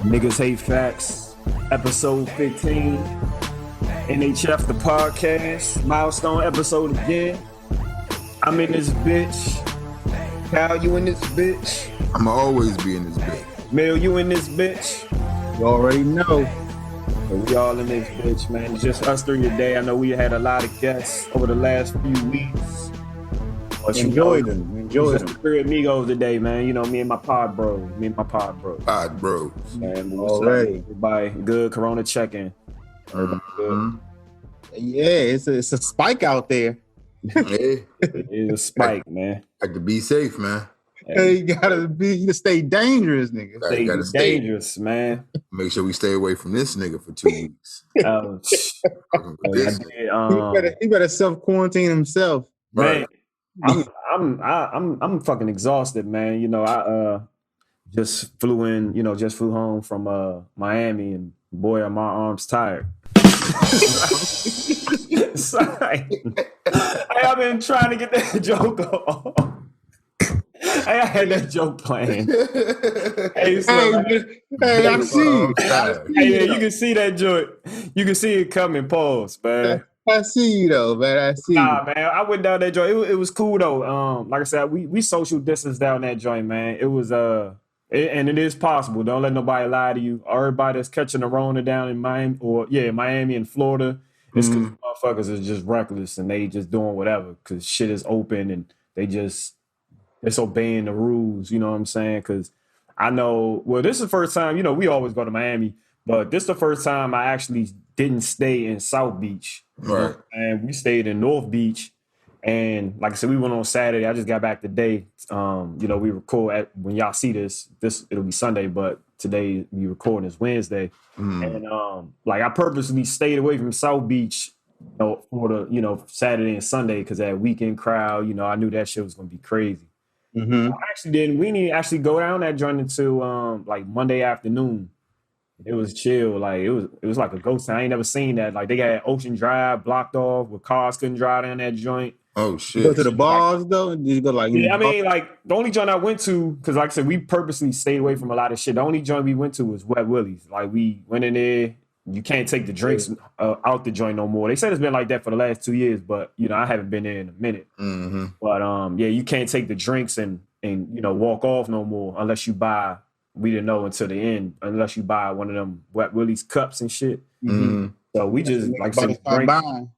Niggas Hate Facts, episode 15. NHF, the podcast, milestone episode again. I'm in this bitch. Cal, you in this bitch? I'ma always be in this bitch. Mel, you in this bitch? You already know. We all in this bitch, man. It's just us three today. I know we had a lot of guests over the last few weeks. But Enjoy them. Just the three amigos today, man. You know, me and my pod bros. Pod bros. Man, Already. Everybody good. Corona check-in. Everybody good. Yeah, it's a spike out there. Hey, It is a spike, man. like to be safe, man. Hey, you gotta stay dangerous, nigga. You gotta stay. Dangerous, man. Make sure we stay away from this nigga for 2 weeks. He better self-quarantine himself. Man, I'm fucking exhausted, man. You know, I just flew home from Miami, and boy, are my arms tired. Sorry. I've been trying to get that joke off. I had that joke playing. Hey, I see. Hey, you can see that joke. You can see it coming. Pause, man. I see you though, man. I see. Nah, man. I went down that joint. It was cool though. Like I said, we social distance down that joint, man. It was and it is possible. Don't let nobody lie to you. Everybody that's catching the Rona down in Miami and Florida, it's because motherfuckers is just reckless and they just doing whatever because shit is open and it's obeying the rules. You know what I'm saying? Because I know. Well, this is the first time. You know, we always go to Miami, but this is the first time I actually didn't stay in South Beach. Right. And we stayed in North Beach. And like I said, we went on Saturday. I just got back today. We record when y'all see this, it'll be Sunday, but today we recording is Wednesday. And I purposely stayed away from South Beach, for the, Saturday and Sunday because that weekend crowd, I knew that shit was gonna be crazy. Mm-hmm. We didn't actually go down that joint until Monday afternoon. It was chill. Like it was like a ghost town. I ain't never seen that. Like they got Ocean Drive blocked off where cars couldn't drive down that joint. Oh shit! You go to the bars though? Did you go the only joint I went to, because like I said, we purposely stayed away from a lot of shit. The only joint we went to was Wet Willie's. Like we went in there. You can't take the drinks out the joint no more. They said it's been like that for the last 2 years, but I haven't been there in a minute. Mm-hmm. But you can't take the drinks and walk off no more unless you buy. We didn't know until the end, unless you buy one of them Wet Willie's cups and shit. Mm-hmm. So we just drink. Buying.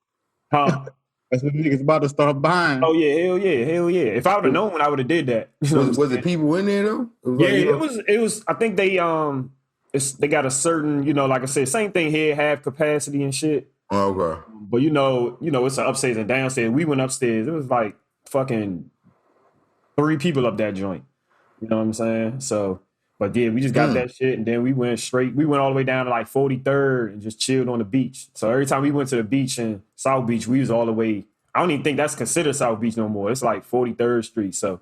Huh? That's what niggas about to start buying. Oh yeah, hell yeah! If I would have known, I would have did that. Was it people in there though? It was. I think they they got a certain like I said, same thing here, half capacity and shit. Oh, okay. But it's an upstairs and downstairs. We went upstairs. It was like fucking 3 people up that joint. You know what I'm saying? So. But yeah, we just got that shit, and then we went all the way down to like 43rd and just chilled on the beach. So every time we went to the beach in South Beach, we was all the way. I don't even think that's considered South Beach no more. It's like 43rd Street. So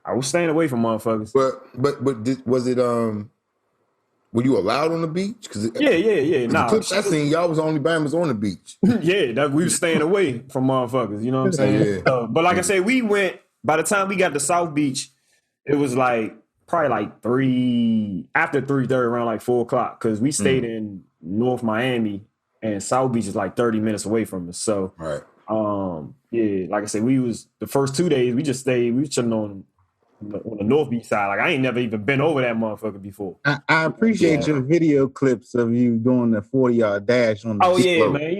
I was staying away from motherfuckers. But was it were you allowed on the beach? Yeah. Nah, the clips I seen, y'all was the only Bama's on the beach. Yeah, we was staying away from motherfuckers. You know what I'm saying? Yeah. But like I said, we went. By the time we got to South Beach, it was like. Probably like 3:30 around like 4:00 because we stayed in North Miami and South Beach is like 30 minutes away from us. So, right. Like I said, we was the first 2 days we just stayed. We was chilling on the North Beach side. Like I ain't never even been over that motherfucker before. I appreciate your video clips of you doing the 40-yard dash on the yeah, man.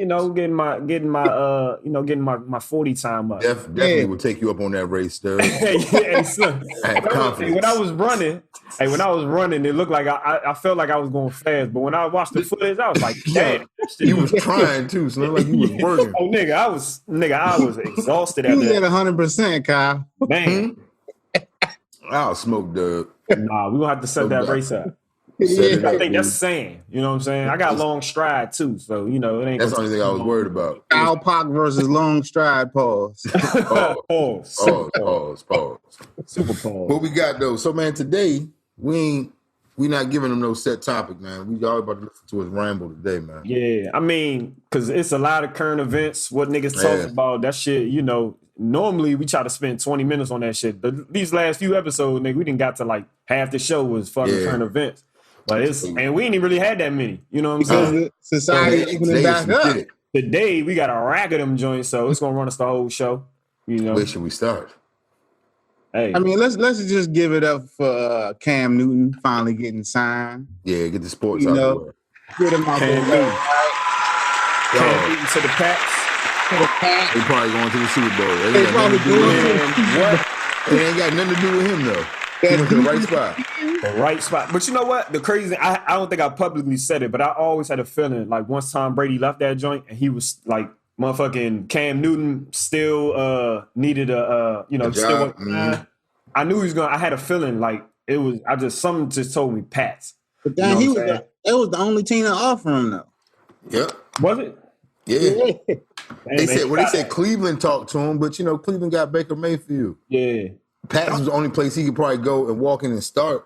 Getting my 40 time up. Definitely would take you up on that race, though. Yeah, so, I had confidence. When I was running, it looked like I felt like I was going fast. But when I watched the footage, I was like, damn. You was trying too, so like you was working. Oh, I was exhausted. You was at 100%, Kyle. Man. I'll smoke the. Nah, we gonna have to set that race up. Yeah. I think that's saying. You know what I'm saying? I got long stride too, so it ain't. That's the only thing I was worried about. Kyle Park versus long stride. Pause. Pause. Super pause. What we got though? So man, today we not giving them no set topic, man. We all about to listen to us ramble today, man. Yeah, I mean, because it's a lot of current events. What niggas talk about that shit, normally we try to spend 20 minutes on that shit. But these last few episodes, nigga, we didn't got to like half the show was fucking current events. But and we ain't even really had that many. You know what I'm Because saying? the society opening Today is back some up. shit. Today we got a rack of them joints, so it's gonna run us the whole show. You know. Where should we start? Hey, I mean, let's just give it up for Cam Newton finally getting signed. Yeah, get the sports You out know, the way. get him out Cam there. Newton. Right? Cam Newton to the Pats. To the Pats. They probably going to the Super Bowl. They They ain't got probably nothing to do with going him. to And what? It ain't got nothing to do with him though. He went to the right spot. The right spot. But you know what? The crazy thing, I don't think I publicly said it, but I always had a feeling like once Tom Brady left that joint and he was like motherfucking Cam Newton still needed a job. I knew he was gonna. I had a feeling like it was. Something just told me Pats. But then You know it was the only team that offered him though. Yep. Was it? Yeah. Damn, They said Cleveland talked to him, but Cleveland got Baker Mayfield. Yeah. Pats was the only place he could probably go and walk in and start.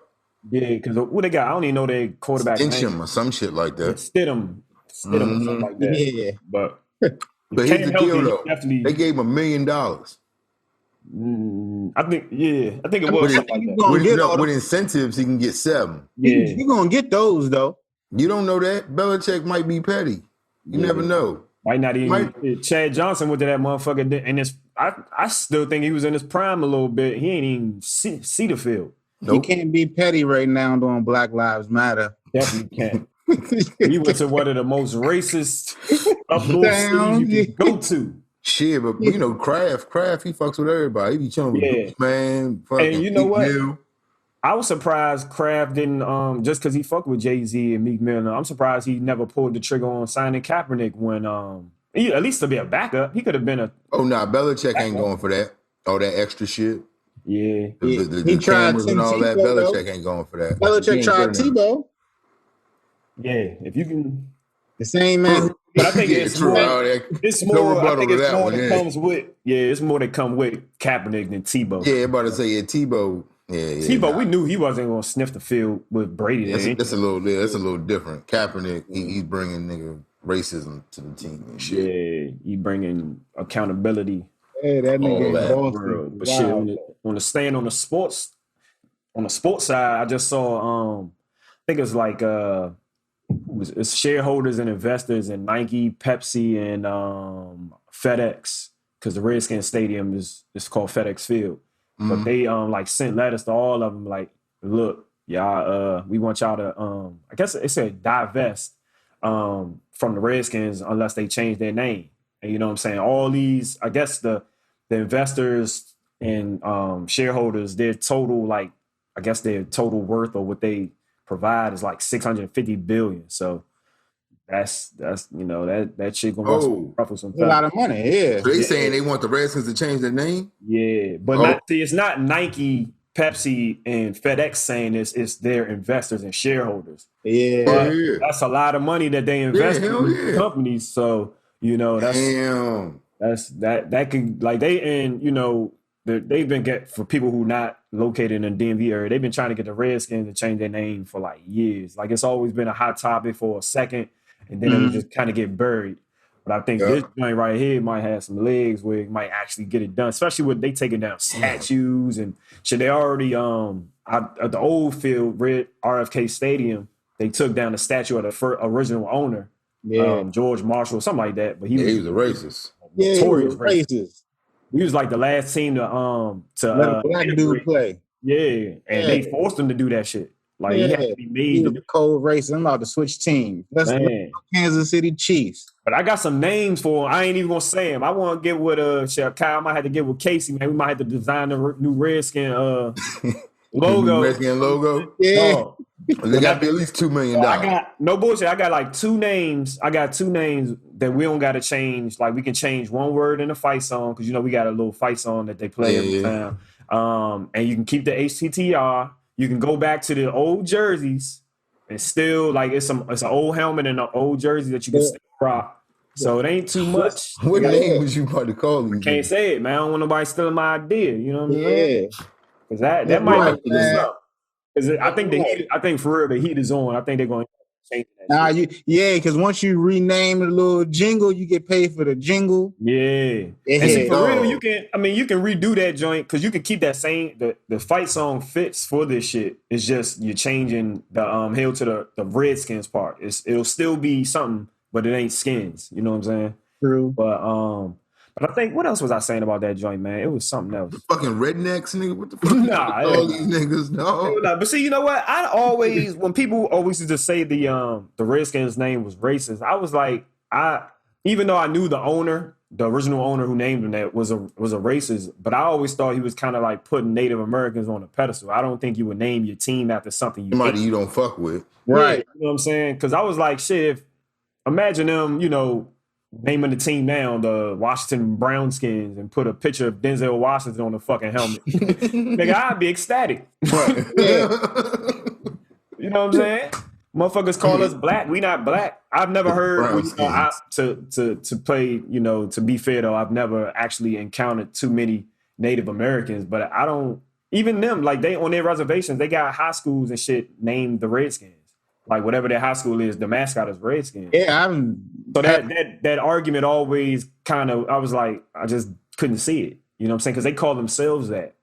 Yeah, because what they got, I don't even know their quarterback Stincham or some shit like that. Stidham or something like that. Yeah. But here's the deal though. Definitely, they gave him $1 million. I think it was something like that. With incentives, he can get 7. Yeah. You're gonna get those though. You don't know that. Belichick might be petty. You never know. Might not even. Chad Johnson went to that motherfucker, and I still think he was in his prime a little bit. He ain't even see the field. Nope. He can't be petty right now doing Black Lives Matter. Definitely can't. He went to one of the most racist uploads you can go to. Shit, but Kraft, he fucks with everybody. He be chilling with Bruce, man. And you know what? Mill. I was surprised Kraft didn't just because he fucked with Jay-Z and Meek Mill. I'm surprised he never pulled the trigger on signing Kaepernick when at least to be a backup. He could have been a. Oh nah, Belichick ain't going for that. All that extra shit. Yeah, the cameras and all that. Belichick ain't going for that. Belichick tried Tebow. Yeah, if you can. The same man. But I think it's more. It's more. I think it's more that comes with. Yeah, it's more that come with Kaepernick than Tebow. Yeah, about to say Tebow. Yeah, Tebow, we knew he wasn't going to sniff the field with Brady. That's a little different. Kaepernick, he's bringing racism to the team and shit. Yeah, he bringing accountability. Hey, that nigga world. But shit, on the stand on the sports side, I just saw. I think it's like it's shareholders and investors in Nike, Pepsi, and FedEx, because the Redskins stadium is called FedEx Field. But they sent letters to all of them like, look, y'all, we want y'all to I guess it said divest from the Redskins unless they change their name. And you know what I'm saying? All these, I guess the investors and shareholders, their total worth or what they provide is like $650 billion. So that's that shit gonna ruffle some a lot of money. Yeah, so they saying they want the Redskins to change their name. Yeah, but it's not Nike, Pepsi, and FedEx saying this. It's their investors and shareholders. Yeah, that's a lot of money that they invest in companies. So that can they've been for people who not located in the DMV area. They've been trying to get the Redskins to change their name for like years. Like it's always been a hot topic for a second. And then it would just kind of get buried. But I think this joint right here might have some legs where it might actually get it done, especially with they taking down statues and shit. They already at the old field, Red RFK Stadium, they took down the statue of the original owner, George Marshall, something like that. But he was a racist. Yeah, he was racist. We was like the last team to let a black dude play. Yeah, and they forced him to do that shit. Like he had to be made. The cold race. I'm about to switch teams. That's the Kansas City Chiefs. But I got some names for him. I ain't even gonna say them. I want to get with Kyle. I might have to get with Casey. Man, we might have to design the new Redskin logo. Redskin logo. Yeah. They got to be at least $2 million. I got no bullshit. I got like 2 names. I got 2 names that we don't got to change. Like we can change one word in the fight song because we got a little fight song that they play every time. And you can keep the HTTR. You can go back to the old jerseys and still it's an old helmet and an old jersey that you can still rock. So it ain't too much. What name was you about to call me? Can't say it, man. I don't want nobody stealing my idea. You know what I'm saying? Because that might be something. Because I think for real the heat is on. I think they're going. changing that Nah, shit. because once you rename the little jingle, you get paid for the jingle. Yeah. Yeah. And see, for real, Dog. you can redo that joint because you can keep that same the fight song fits for this shit. It's just you're changing the Hail to the Redskins part. It'll still be something, but it ain't skins. You know what I'm saying? True. But I think what else was I saying about that joint, man? It was something else. Fucking rednecks, nigga. What the fuck? Nah, all these niggas, Hell no. no. But see, you know what? I always when people always used to say the Redskins name was racist, I was like, even though I knew the owner, the original owner who named him that was a racist, but I always thought he was kind of like putting Native Americans on a pedestal. I don't think you would name your team after something you Somebody hate. you don't fuck with. Right. Yeah, you know what I'm saying? Because I was like, shit, imagine them, naming the team now the Washington Brownskins and put a picture of Denzel Washington on the fucking helmet. Nigga, I'd be ecstatic. Right. Yeah. You know what I'm saying? Motherfuckers call us black. We not black. I've never heard to play, to be fair though, I've never actually encountered too many Native Americans, but I don't even them, like they on their reservations, they got high schools and shit named the Redskins. Like whatever their high school is, the mascot is Redskins. Yeah, So that argument always kind of, I was like, I just couldn't see it. You know what I'm saying? Because they call themselves that.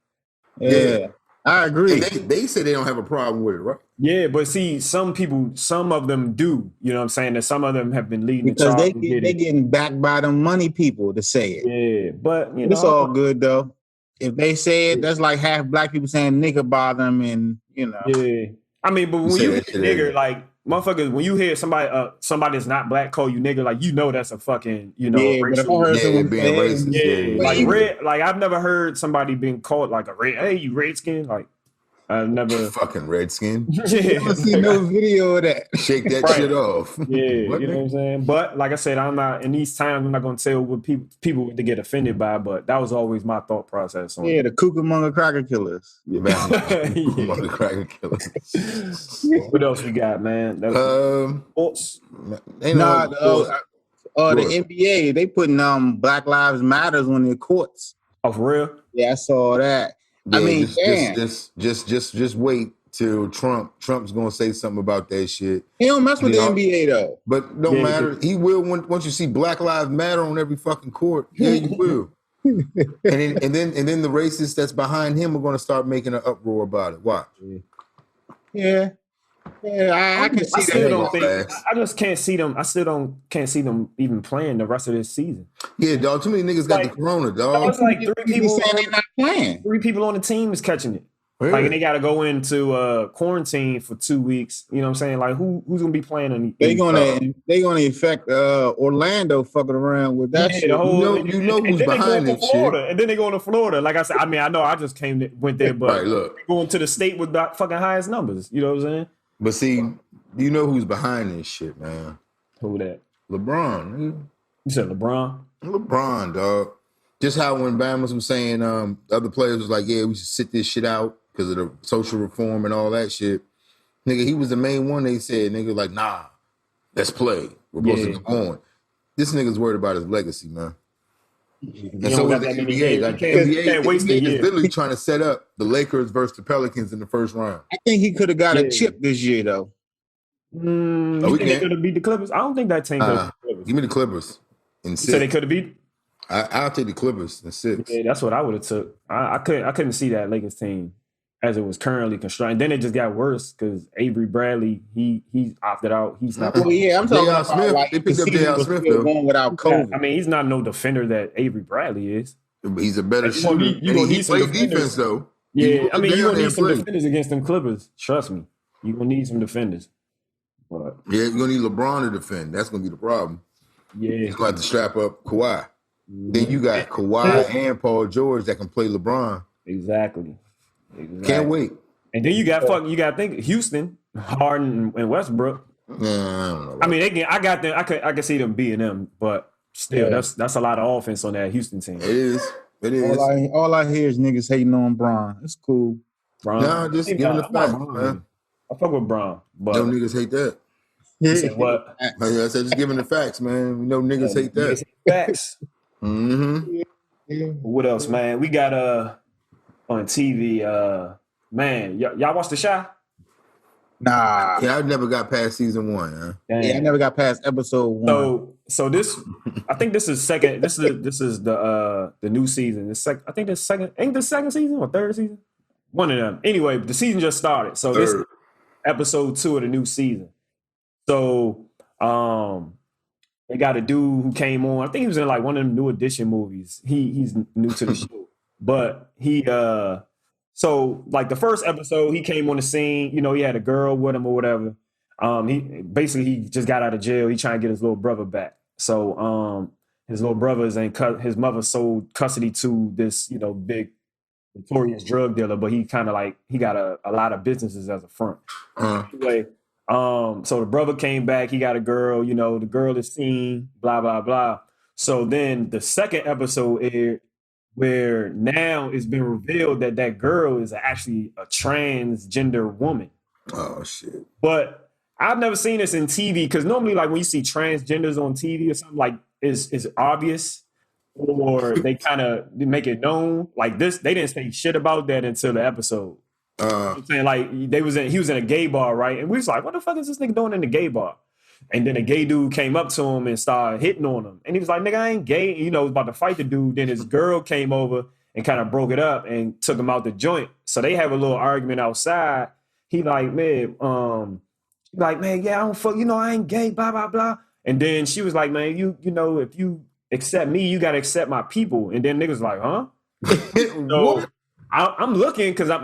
yeah. I agree. And they say they don't have a problem with it, right? Yeah, but see, some of them do. You know what I'm saying? That some of them have been leading Because the they charge. getting backed by them money people to say it. Yeah, but It's all good though. If they say it, that's like half black people saying nigga bother them, and Yeah, I mean, but when you hear nigger, like motherfuckers, when you hear somebody that's not black call you nigger, like that's a fucking racial. But if I heard someone being racist. Like red, like I've never heard somebody being called like a red. Hey, you redskin, like. I've never fucking redskin. never seen no video of that. Shake that shit off. Yeah, you know what I'm saying? But like I said, I'm not in these times. I'm not going to tell what people to get offended by. But that was always my thought process. On the Cucamonga Cracker Killers. Cucamonga Cracker Killers. What else we got, man? Sports. The NBA they putting Black Lives Matters on their courts. Oh, for real? Yeah, I saw that. Yeah, I mean, just wait till Trump's gonna say something about that shit. He don't mess with the NBA though. But don't matter. He will once you see Black Lives Matter on every fucking court. Yeah, you will. and then the racists that's behind him are gonna start making an uproar about it. Watch. Yeah. Yeah, I can see that. I just can't see them. I still can't see them even playing the rest of this season. Yeah, dog. Too many niggas got the corona, dog. It's like three people saying they're not playing. 3 people on the team is catching it. Really? Like, and they got to go into quarantine for 2 weeks. You know what I'm saying? Like, who's gonna be playing? They gonna affect Orlando fucking around with that shit. You know who's behind this shit. And then they going to Florida. Like I said, I mean, I know I just went there, but right, look, going to the state with the fucking highest numbers. You know what I'm saying? But see, you know who's behind this shit, man? Who that? LeBron. Nigga. You said LeBron? LeBron, dog. Just how when Bama's was saying, the other players was like, yeah, we should sit this shit out because of the social reform and all that shit. Nigga, he was the main one. They said, nigga, like, nah, let's play. We're supposed to go on. This nigga's worried about his legacy, man. And so is the NBA. Like, the NBA is literally trying to set up the Lakers versus the Pelicans in the first round. I think he could have got a chip this year, though. You think they could have beat the Clippers? I don't think that team could have beat the Clippers. Give me the Clippers. And sit. You said they could have beat? I'll take the Clippers in 6. Yeah, that's what I would have took. I couldn't see that Lakers team as it was currently constructed. Then it just got worse because Avery Bradley, he's opted out. He's not. Well, yeah, I'm talking about Smith. Like, they picked up J.R. Smith though. Going without COVID. I mean, he's not no defender that Avery Bradley is. But he's a better shooter. You gonna need some defense though. Yeah, I mean, you're gonna need some defenders against them Clippers. Trust me, you're gonna need some defenders. But yeah, you're gonna need LeBron to defend. That's gonna be the problem. Yeah, he's gonna have to strap up Kawhi. Then you got Kawhi and Paul George that can play LeBron. Exactly. Can't wait. And then you got to think Houston, Harden, and Westbrook. I don't know. I mean, I got them. I could see them beating them, but still, that's a lot of offense on that Houston team. It is. All I hear is niggas hating on Bron. It's cool. Bron. No, just give him the facts, man. I fuck with Bron, but no niggas hate that. You said what? I said just giving the facts, man. We know niggas hate that. Niggas hate facts. Mm-hmm. What else, man? We got on TV. Man, y'all watch The Shy? Nah. Yeah, I never got past season 1. Huh? Yeah, I never got past episode 1. So this, I think this is second. This is the new season. I think the second. Ain't the second season or third season? One of them. Anyway, the season just started. So this is episode 2 of the new season. So they got a dude who came on. I think he was in like one of them New Edition movies. He's new to the show, but he so like the first episode he came on the scene. You know, he had a girl with him or whatever. He just got out of jail. He trying to get his little brother back. So his little brother's and his mother sold custody to this big notorious drug dealer, but he kind of like he got a lot of businesses as a front. Anyway, so the brother came back. He got a girl. You know, the girl is seen. Blah blah blah. So then the second episode aired, where now it's been revealed that that girl is actually a transgender woman. Oh shit! But I've never seen this in TV because normally, like when you see transgenders on TV or something, like is obvious, or they kind of make it known. Like this, they didn't say shit about that until the episode. I'm saying like he was in a gay bar, right? And we was like, what the fuck is this nigga doing in the gay bar? And then a gay dude came up to him and started hitting on him, and he was like, nigga, I ain't gay. You know, was about to fight the dude. Then his girl came over and kind of broke it up and took him out the joint. So they have a little argument outside. He like, man, yeah, I don't fuck, I ain't gay, blah, blah, blah. And then she was like, man, you know, if you accept me, you got to accept my people. And then niggas like, huh? So I'm looking because I'm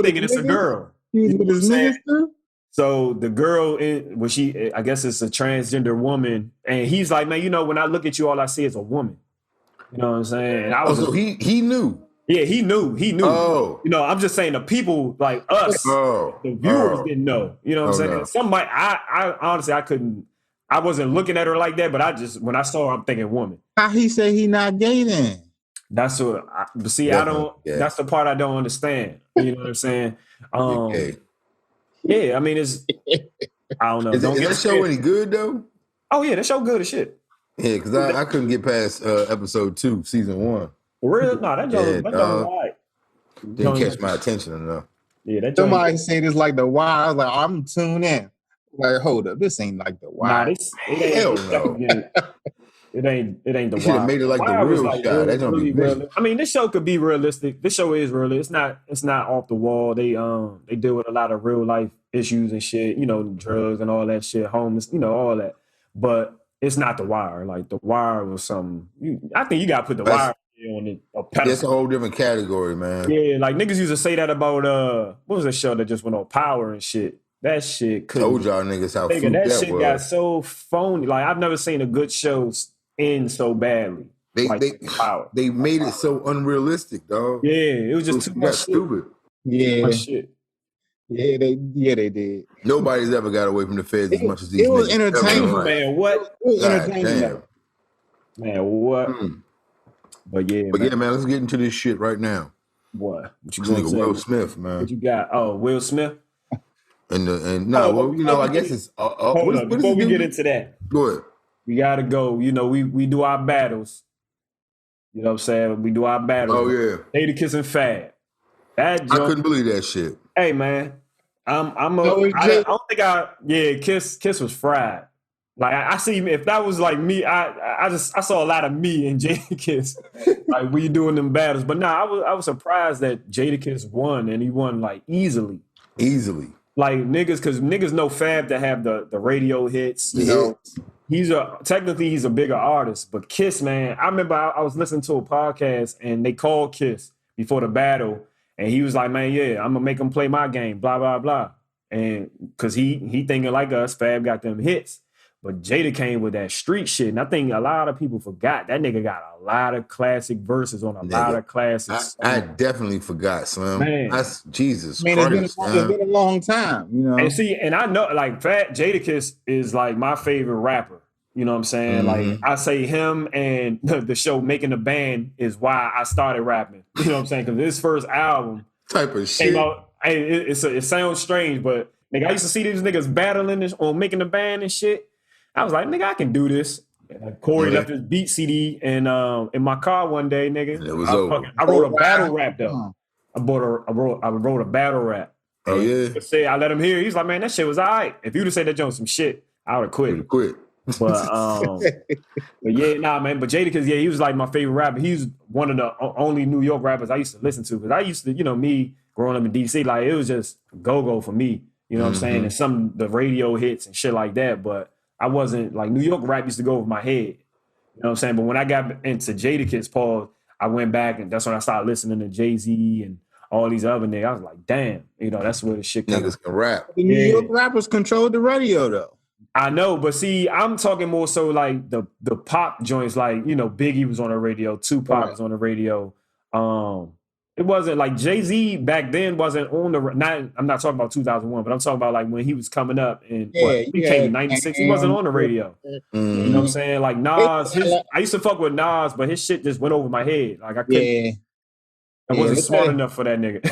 thinking it's a girl. He was with his niggas too? So the girl, I guess it's a transgender woman. And he's like, man, when I look at you, all I see is a woman. You know what I'm saying? And I was so he knew. Yeah, he knew. Oh. I'm just saying the people like us, the viewers didn't know. You know what I'm saying? No. Somebody, I honestly, I wasn't looking at her like that, but when I saw her, I'm thinking woman. How he say he not gay then? That's what, that's the part I don't understand. You know what I'm saying? Yeah, I mean, I don't know. Is that show any good though? Oh yeah, that show good as shit. Yeah, because I couldn't get past episode 2, season 1. For real? No, that joke was all right. Didn't catch my attention enough. Yeah, that somebody said it's like The Wire. I was like, I'm tuned in. Like, hold up, this ain't like The Wire. Nah, hell no. It ain't The Wire. Should have made it like The Real Shot. That don't be real. I mean, this show could be realistic. This show is realistic. It's not off the wall. They deal with a lot of real life issues and shit. Drugs and all that shit, homeless. All that. But it's not The Wire. Like The Wire was something. I think you got to put The Wire on it. It's a whole different category, man. Yeah, like niggas used to say that about what was that show that just went on Power and shit. That shit couldn't. Told y'all niggas how that shit was. Got so phony. Like I've never seen a good show end so badly. They made it so unrealistic, dog. Yeah, it was just too much stupid. Yeah, too much shit. Yeah, they did. Nobody's ever got away from the feds as much as these. It was entertainment, man. What? It was entertainment, man. What? But yeah, man. Let's get into this shit right now. What you going to say? Will Smith, man. What you got? Oh, Will Smith. I guess it's. Hold up, before we get into that, go ahead. We gotta go. We do our battles. You know what I'm saying? We do our battles. Oh yeah. Jadakiss and Fab. I couldn't believe that shit. Hey man, Kiss was fried. Like I see, if that was like me, I saw a lot of me in Jadakiss. Like we doing them battles, but nah, I was surprised that Jadakiss won, and he won like easily. Like niggas, because niggas know Fab to have the radio hits. You know, he's a bigger artist, but Kiss, man, I remember I was listening to a podcast and they called Kiss before the battle, and he was like, man, yeah, I'm gonna make him play my game, blah blah blah, and because he thinking like us, Fab got them hits. But Jada came with that street shit, and I think a lot of people forgot that nigga got a lot of classic verses on a lot of classics. I definitely forgot, Slim. Man. That's Jesus Christ. It's been a long time, you know. And I know, like, Jadakiss is like my favorite rapper. You know what I'm saying? Mm-hmm. Like, I say him and the show Making the Band is why I started rapping. You know what I'm saying? Because his first album type of shit. Came out, it sounds strange, but nigga, I used to see these niggas battling this on Making the Band and shit. I was like, nigga, I can do this. Corey left his beat CD in my car one day, nigga. And it was over. I wrote a battle rap though. I wrote a battle rap. Oh yeah. I let him hear. He's like, man, that shit was all right. If you'd have said that joint some shit, I would have quit. Quit. But yeah, nah, man. But Jadakiss, yeah, he was like my favorite rapper. He was one of the only New York rappers I used to listen to because I used to, me growing up in DC, like it was just go for me. You know what I'm saying? And some the radio hits and shit like that. But I wasn't like New York rap used to go over my head. You know what I'm saying? But when I got into Jadakiss, Paul, I went back and that's when I started listening to Jay-Z and all these other niggas. I was like, damn, that's where the shit comes. Niggas can rap. The New York rappers controlled the radio though. I know, but see, I'm talking more so like the pop joints, like, Biggie was on the radio, Tupac was on the radio. It wasn't like Jay-Z back then wasn't on I'm not talking about 2001, but I'm talking about like when he was coming up and he came in 96, he wasn't on the radio. You know what I'm saying? Like Nas, I used to fuck with Nas, but his shit just went over my head. Like I couldn't, I wasn't smart enough for that nigga.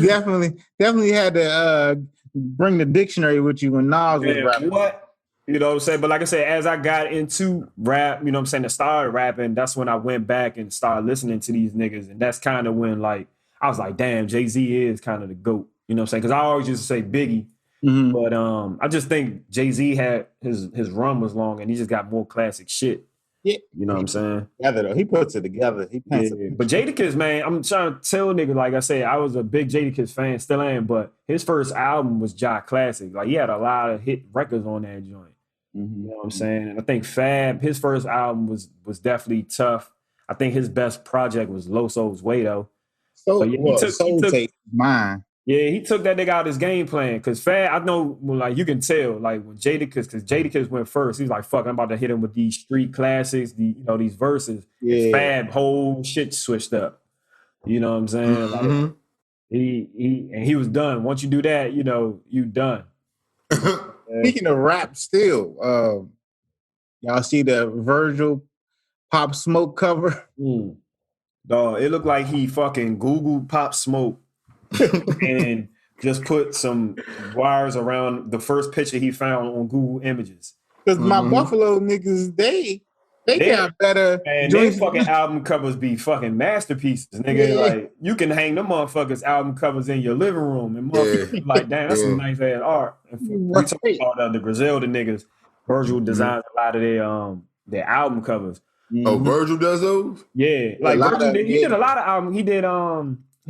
Definitely had to bring the dictionary with you when Nas was rapping. What? You know what I'm saying? But like I said, as I got into rap, you know what I'm saying, and started rapping, that's when I went back and started listening to these niggas. And that's kind of when, like, I was like, damn, Jay-Z is kind of the GOAT. You know what I'm saying? Because I always used to say Biggie. But I just think Jay-Z had his run was long and he just got more classic shit. Yeah. You know what I'm saying? Together, though. He puts it together. He paints it. But Jadakiss, man, I'm trying to tell niggas, like I said, I was a big Jadakiss fan, still am, but his first album was Jock Classic. Like, he had a lot of hit records on that joint. You know what I'm saying? And I think Fab, his first album was definitely tough. I think his best project was Loso's Way, though. Soul Tape mine. Yeah, he took that nigga out of his game plan. Because Fab, I know, like, you can tell, like, when Jadakiss went first, he was like, fuck, I'm about to hit him with these street classics, these verses. Yeah. Fab, whole shit switched up. You know what I'm saying? Like, he was done. Once you do that, you done. Speaking of rap still, y'all see the Virgil Pop Smoke cover? Dog, it looked like he fucking Googled Pop Smoke and just put some wires around the first picture he found on Google Images. Because my Buffalo niggas, they got better. And their fucking album covers be fucking masterpieces, nigga. Yeah. Like, you can hang them motherfuckers' album covers in your living room and motherfuckers like, damn, that's some nice ass art. And we talk about the Griselda niggas. Virgil designs a lot of their album covers. Oh, Virgil does those? Yeah. Like Virgil he did a lot of albums. He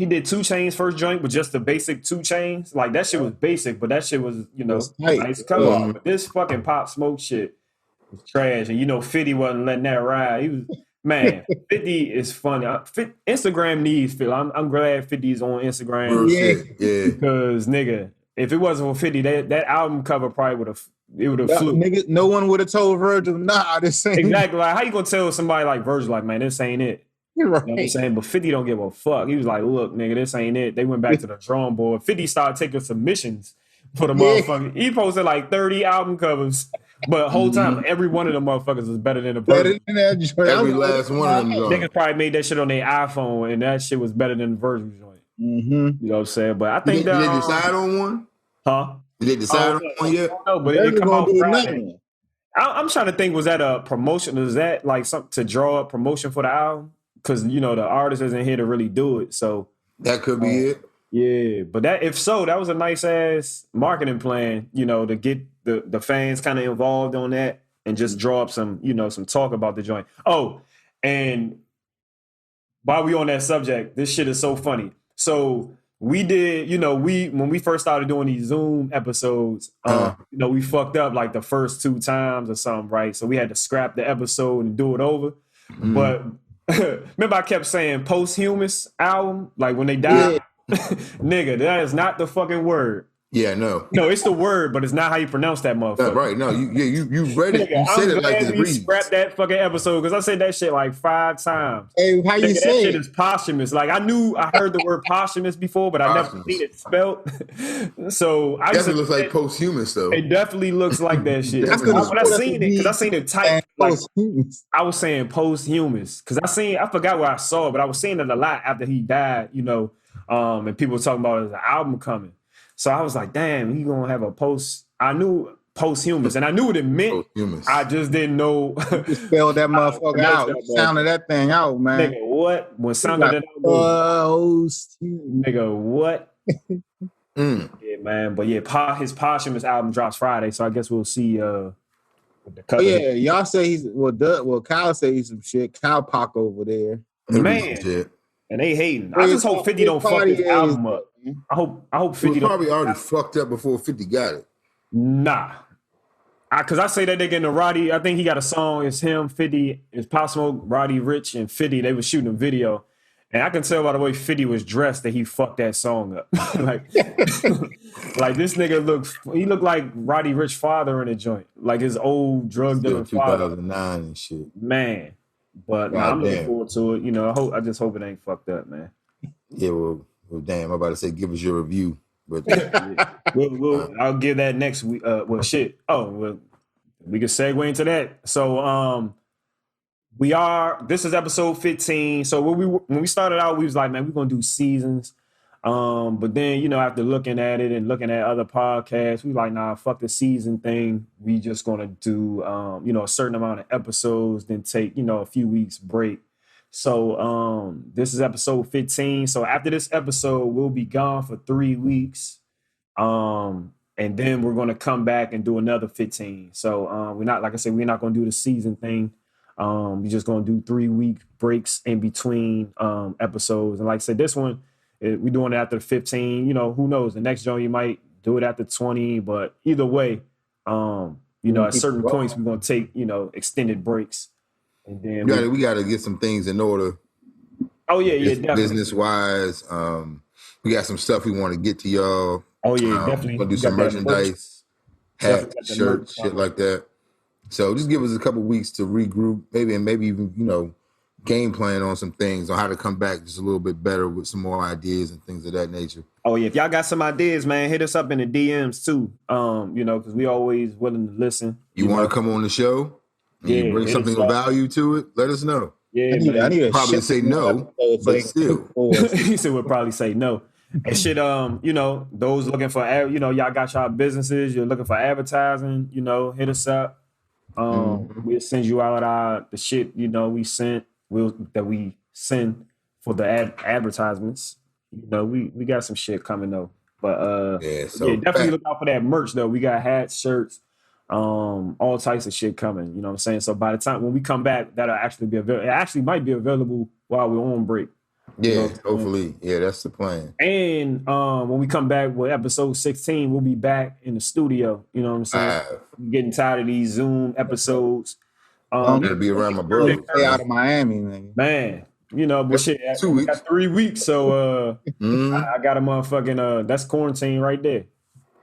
did 2 Chainz first joint with just the basic 2 Chainz. Like, that shit was basic, but that shit was, nice cover art. But this fucking Pop Smoke shit was trash. And 50 wasn't letting that ride. He was, man, 50 is funny. Instagram needs 50. I'm glad 50 is on Instagram. Yeah. Because, nigga, if it wasn't for 50, that album cover probably would have flew. Nigga, no one would have told Virgil, nah, this ain't exactly. Like, how you gonna tell somebody like Virgil, like, man, this ain't it? You're right. You know what I'm saying? But 50 don't give a fuck. He was like, look, nigga, this ain't it. They went back to the drawing board. 50 started taking submissions for the motherfucker. He posted like 30 album covers, but the whole time, every one of them motherfuckers was better than the Virgil. Every last one of them. Niggas probably made that shit on their iPhone, and that shit was better than the Virgil joint. You know what I'm saying? But I think did they decide on one? Huh? Did they decide on one yet? No, but it come out Friday. I'm trying to think, was that a promotion? Was that like something to draw up promotion for the album? Because, the artist isn't here to really do it. So that could be it. Yeah. But if so, that was a nice ass marketing plan, to get the fans kind of involved on that and just draw up some, some talk about the joint. Oh, and while we on that subject, this shit is so funny. So we did, when we first started doing these Zoom episodes, we fucked up like the first 2 times or something, right? So we had to scrap the episode and do it over. But remember I kept saying posthumous album, like when they died? Yeah. Nigga, that is not the fucking word. Yeah, no. No, it's the word, but it's not how you pronounce that motherfucker. That's right. No, you read it. You said it like it reads. Scrap that fucking episode because I said that shit like 5 times. Hey, how you say that shit is posthumous. Like I heard the word posthumous before, but I never seen it spelled. So I definitely looks like posthumous though. It definitely looks like that shit. When I seen it, because I seen it typed like I was saying posthumous because I forgot where I saw it, but I was seeing it a lot after he died. And people were talking about his album coming. So I was like, damn, he gonna have a post. I knew posthumous, and I knew what it meant. Posthumous. I just didn't know. Just spelled that motherfucker out. That Sounded that thing out, man. Nigga, what? When sounded Like, it out, posthumous. nigga, what? Mm. Yeah, man. But yeah, his posthumous album drops Friday, so I guess we'll see. The Oh yeah, y'all say he's Kyle say he's some shit. Kyle Pac over there, man. Shit. And they hating. I just hope 50 don't fuck this album up. I hope 50 it was probably already fucked up before 50 got it. Nah. Cause I say that nigga in the Roddy, I think he got a song, it's him, 50, it's Pop Smoke, Roddy Rich, and 50. They was shooting a video. And I can tell by the way 50 was dressed that he fucked that song up. like this nigga looked like Roddy Rich father in a joint. Like his old drug dealer father. 2009 and shit. Man. But nah, I'm looking forward to it. You know, I just hope it ain't fucked up, man. Yeah, well damn, I'm about to say give us your review. But I'll give that next week. Well, shit. Oh, well, we can segue into that. So, this is episode 15. So when we started out, we was like, man, we're gonna do seasons. But then, you know, after looking at it and looking at other podcasts, we like, nah, fuck the season thing. We just gonna do, you know, a certain amount of episodes, then take, you know, a few weeks break. So this is episode 15. So after this episode, we'll be gone for 3 weeks. And then we're going to come back and do another 15. So we're not, like I said, we're not going to do the season thing. We're just going to do 3 week breaks in between episodes. And like I said, this one, we're doing it after 15. You know, who knows? The next joint, you might do it after 20. But either way, you know, at certain points, we're going to take, you know, extended breaks. And then we got to get some things in order. Oh yeah, definitely. Business wise, we got some stuff we want to get to y'all. Oh yeah, definitely. We're gonna do some merchandise, hats, shirts, shit like that. So just give us a couple weeks to regroup, maybe even, you know, game plan on some things on how to come back just a little bit better with some more ideas and things of that nature. Oh yeah, if y'all got some ideas, man, hit us up in the DMs too. You know, because we always willing to listen. You want to come on the show? Yeah, you bring something of value to it, let us know. Yeah, I need probably say no, but still. He said we'll probably say no. And shit, you know, those looking for, you know, y'all got y'all businesses, you're looking for advertising, you know, hit us up. We'll send you out the shit, you know, we send for the advertisements. You know, we got some shit coming though. But definitely look out for that merch though. We got hats, shirts, all types of shit coming. You know what I'm saying? So by the time when we come back, that'll actually be available. It actually might be available while we're on break. Yeah, you know hopefully. Yeah, that's the plan. And when we come back with episode 16, we'll be back in the studio. You know what I'm saying? I'm getting tired of these Zoom episodes. It'll be around my brother. Out of Miami, man. You know, but shit, 2 weeks. Got 3 weeks, so I got a motherfucking that's quarantine right there.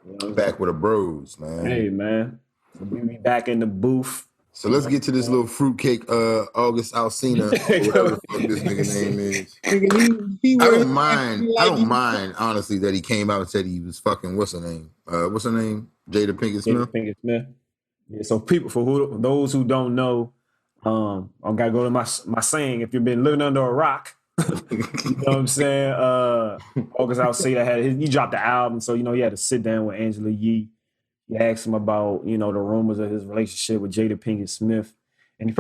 You know, back with the bros, man. Hey, man. We'll be back in the booth. So let's get to this little fruitcake, August Alsina, whatever the fuck this nigga name is. I don't mind, honestly, that he came out and said he was fucking, what's her name? Jada Pinkett Smith? Jada Pinkett Smith. Yeah, so people, for those who don't know, I gotta go to my saying, if you've been living under a rock, you know what I'm saying? August Alsina he dropped the album, so, you know, he had to sit down with Angela Yee. He asked him about, you know, the rumors of his relationship with Jada Pinkett Smith. And he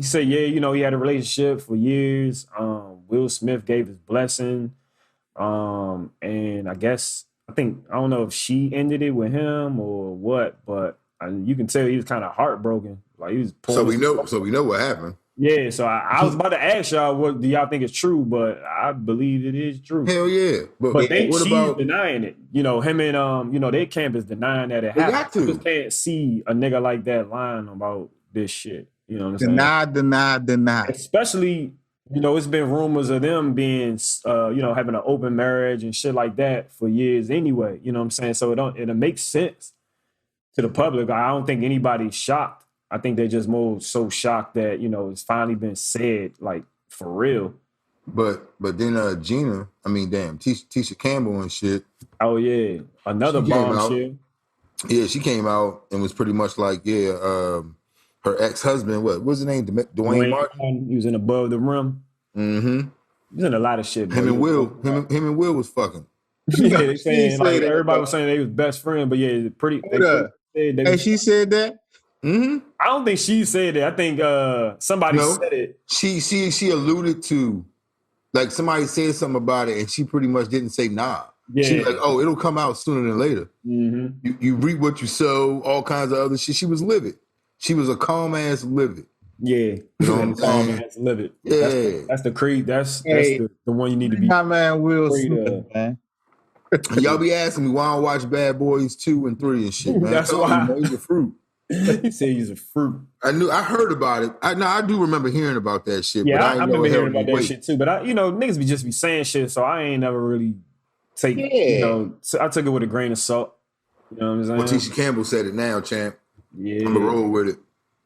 said, yeah, you know, he had a relationship for years. Will Smith gave his blessing. And I don't know if she ended it with him or what, but you can tell he was kind of heartbroken. Like he was so we know what happened. Yeah, so I was about to ask y'all, what do y'all think is true? But I believe it is true. Hell yeah! But she's denying it. You know, him and you know, their camp is denying that it happened. Got to. You just can't see a nigga like that lying about this shit. You know what I'm saying? Deny. Especially, you know, it's been rumors of them being, you know, having an open marriage and shit like that for years anyway. You know what I'm saying? So it makes sense to the public. I don't think anybody's shocked. I think they're just more so shocked that, you know, it's finally been said, like, for real. But then Tisha Campbell and shit. Oh, yeah. Another bombshell. Yeah, she came out and was pretty much like, her ex-husband, what was his name? Dwayne Martin? He was in Above the Rim. Mm-hmm. He was in a lot of shit. Him and Will was fucking. Yeah, they saying, like, everybody was saying they was best friend, but yeah, Hey, she said that. Mm-hmm. I don't think she said it. I think somebody No. said it. She alluded to, like, somebody said something about it, and she pretty much didn't say nah. Yeah. She was like, oh, it'll come out sooner than later. Mm-hmm. You reap what you sow, all kinds of other shit. She was livid. She was a calm ass livid. Yeah. You know what I'm saying? Live it. Yeah. That's the creed. That's Hey, the one you need to be. My man Will afraid Smith, of. man. And y'all be asking me why I don't watch Bad Boys 2 and 3 and shit, man. That's I told why. you, man, he's a fruit. He said he's a fruit. I heard about it. I do remember hearing about that shit. Yeah, but I ain't remember never hearing held about any that weight. shit too. But niggas be just be saying shit, so I ain't never really take. Yeah. I took it with a grain of salt. You know what I'm saying? Well, Tisha Campbell said it now, champ. Yeah, I'm gonna roll with it.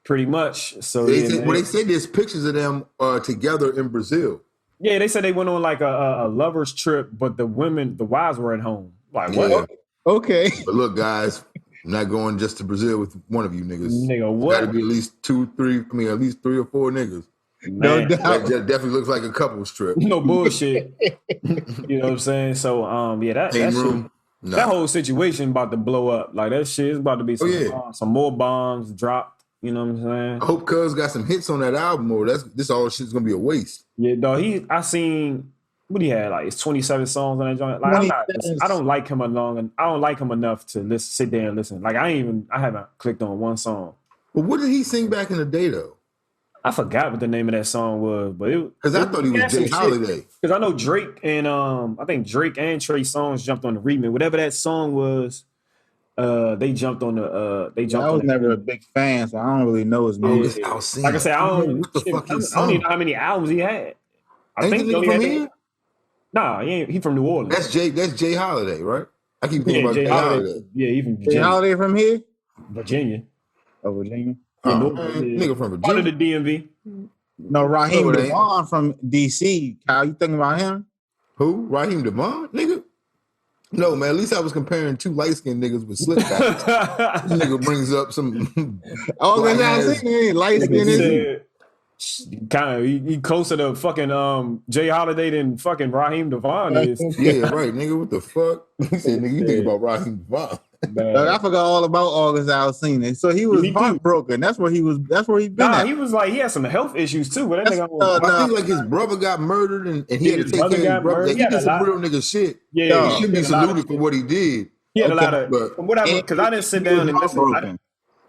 pretty much. So They said there's pictures of them together in Brazil. Yeah, they said they went on like a lovers trip, but the wives were at home. Like what? Yeah. Okay. But look, guys, I'm not going just to Brazil with one of you niggas. Nigga, what? Got to be at least 2, 3. I mean, at least 3 or 4 niggas. No Man, doubt. That definitely looks like a couple's trip. no bullshit. You know what I'm saying? So yeah, that Same shit, room. No. that whole situation about to blow up. Like that shit is about to be some more bombs dropped. You know what I'm saying? I hope Cuz got some hits on that album, or this all shit's gonna be a waste. Yeah, dog. I seen what he had, like it's 27 songs on that joint. Like I don't like him I don't like him enough to sit there and listen. Like I haven't clicked on one song. But what did he sing back in the day though? I forgot what the name of that song was, but because I thought he was Jay Holiday. Because I know Drake and I think Drake and Trey Songz jumped on the remix. Whatever that song was, they jumped on the. I was never a big fan, so I don't really know his name. Alsina. Like I said, I don't even know how many albums he had. I think he from here? Nah, he from New Orleans. That's Jay Holiday, right? I keep thinking about Jay Holiday. Yeah, he from Jay Virginia. Holiday from here? Virginia. Oh, Virginia. Nigga from Virginia. Part of the DMV. No, Raheem Devon from DC. Kyle, you thinking about him? Who? Raheem Devon? Nigga? No, man. At least I was comparing 2 light-skinned niggas with slick backs. This nigga brings up some. Oh, that's how I see light-skinned. Kind of, he closer to fucking Jay Holiday than fucking Raheem Devon is. Yeah, right, nigga. What the fuck? He said, nigga, you think about Raheem Devon. I forgot all about August Alsina. So he was heartbroken. That's where he was. That's where he been. He was like he had some health issues too. But that nigga, I think like his brother got murdered and he had to take care of his brother. Like, he did some real nigga shit. Yeah, he should be saluted for what he did. He had a lot of whatever. Because I didn't sit down and listen.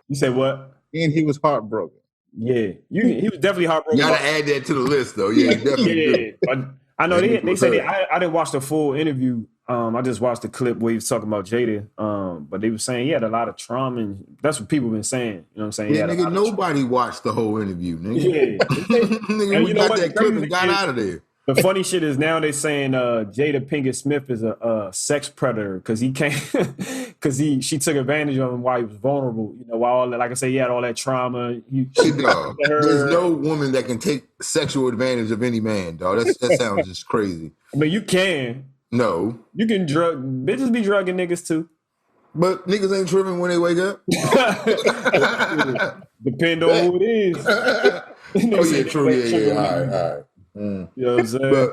You said what? And he was heartbroken. Yeah, he was definitely heartbroken. You gotta add that to the list though. Yeah, definitely. But I know they said I didn't watch the full interview. I just watched the clip where he was talking about Jada. But they were saying he had a lot of trauma, and that's what people been saying. You know what I'm saying? Yeah, nigga, nobody watched the whole interview, nigga. Yeah, nigga, we got that clip and got out of there. The funny shit is now they saying Jada Pinkett Smith is a sex predator because he can't because she took advantage of him while he was vulnerable. You know, while like I say, he had all that trauma. There's no woman that can take sexual advantage of any man, dog. That sounds just crazy. I mean, you can. No, you can bitches be drugging niggas too. But niggas ain't tripping when they wake up. Depend on who it is. Oh yeah, true. Yeah. All right. You know what I'm saying? But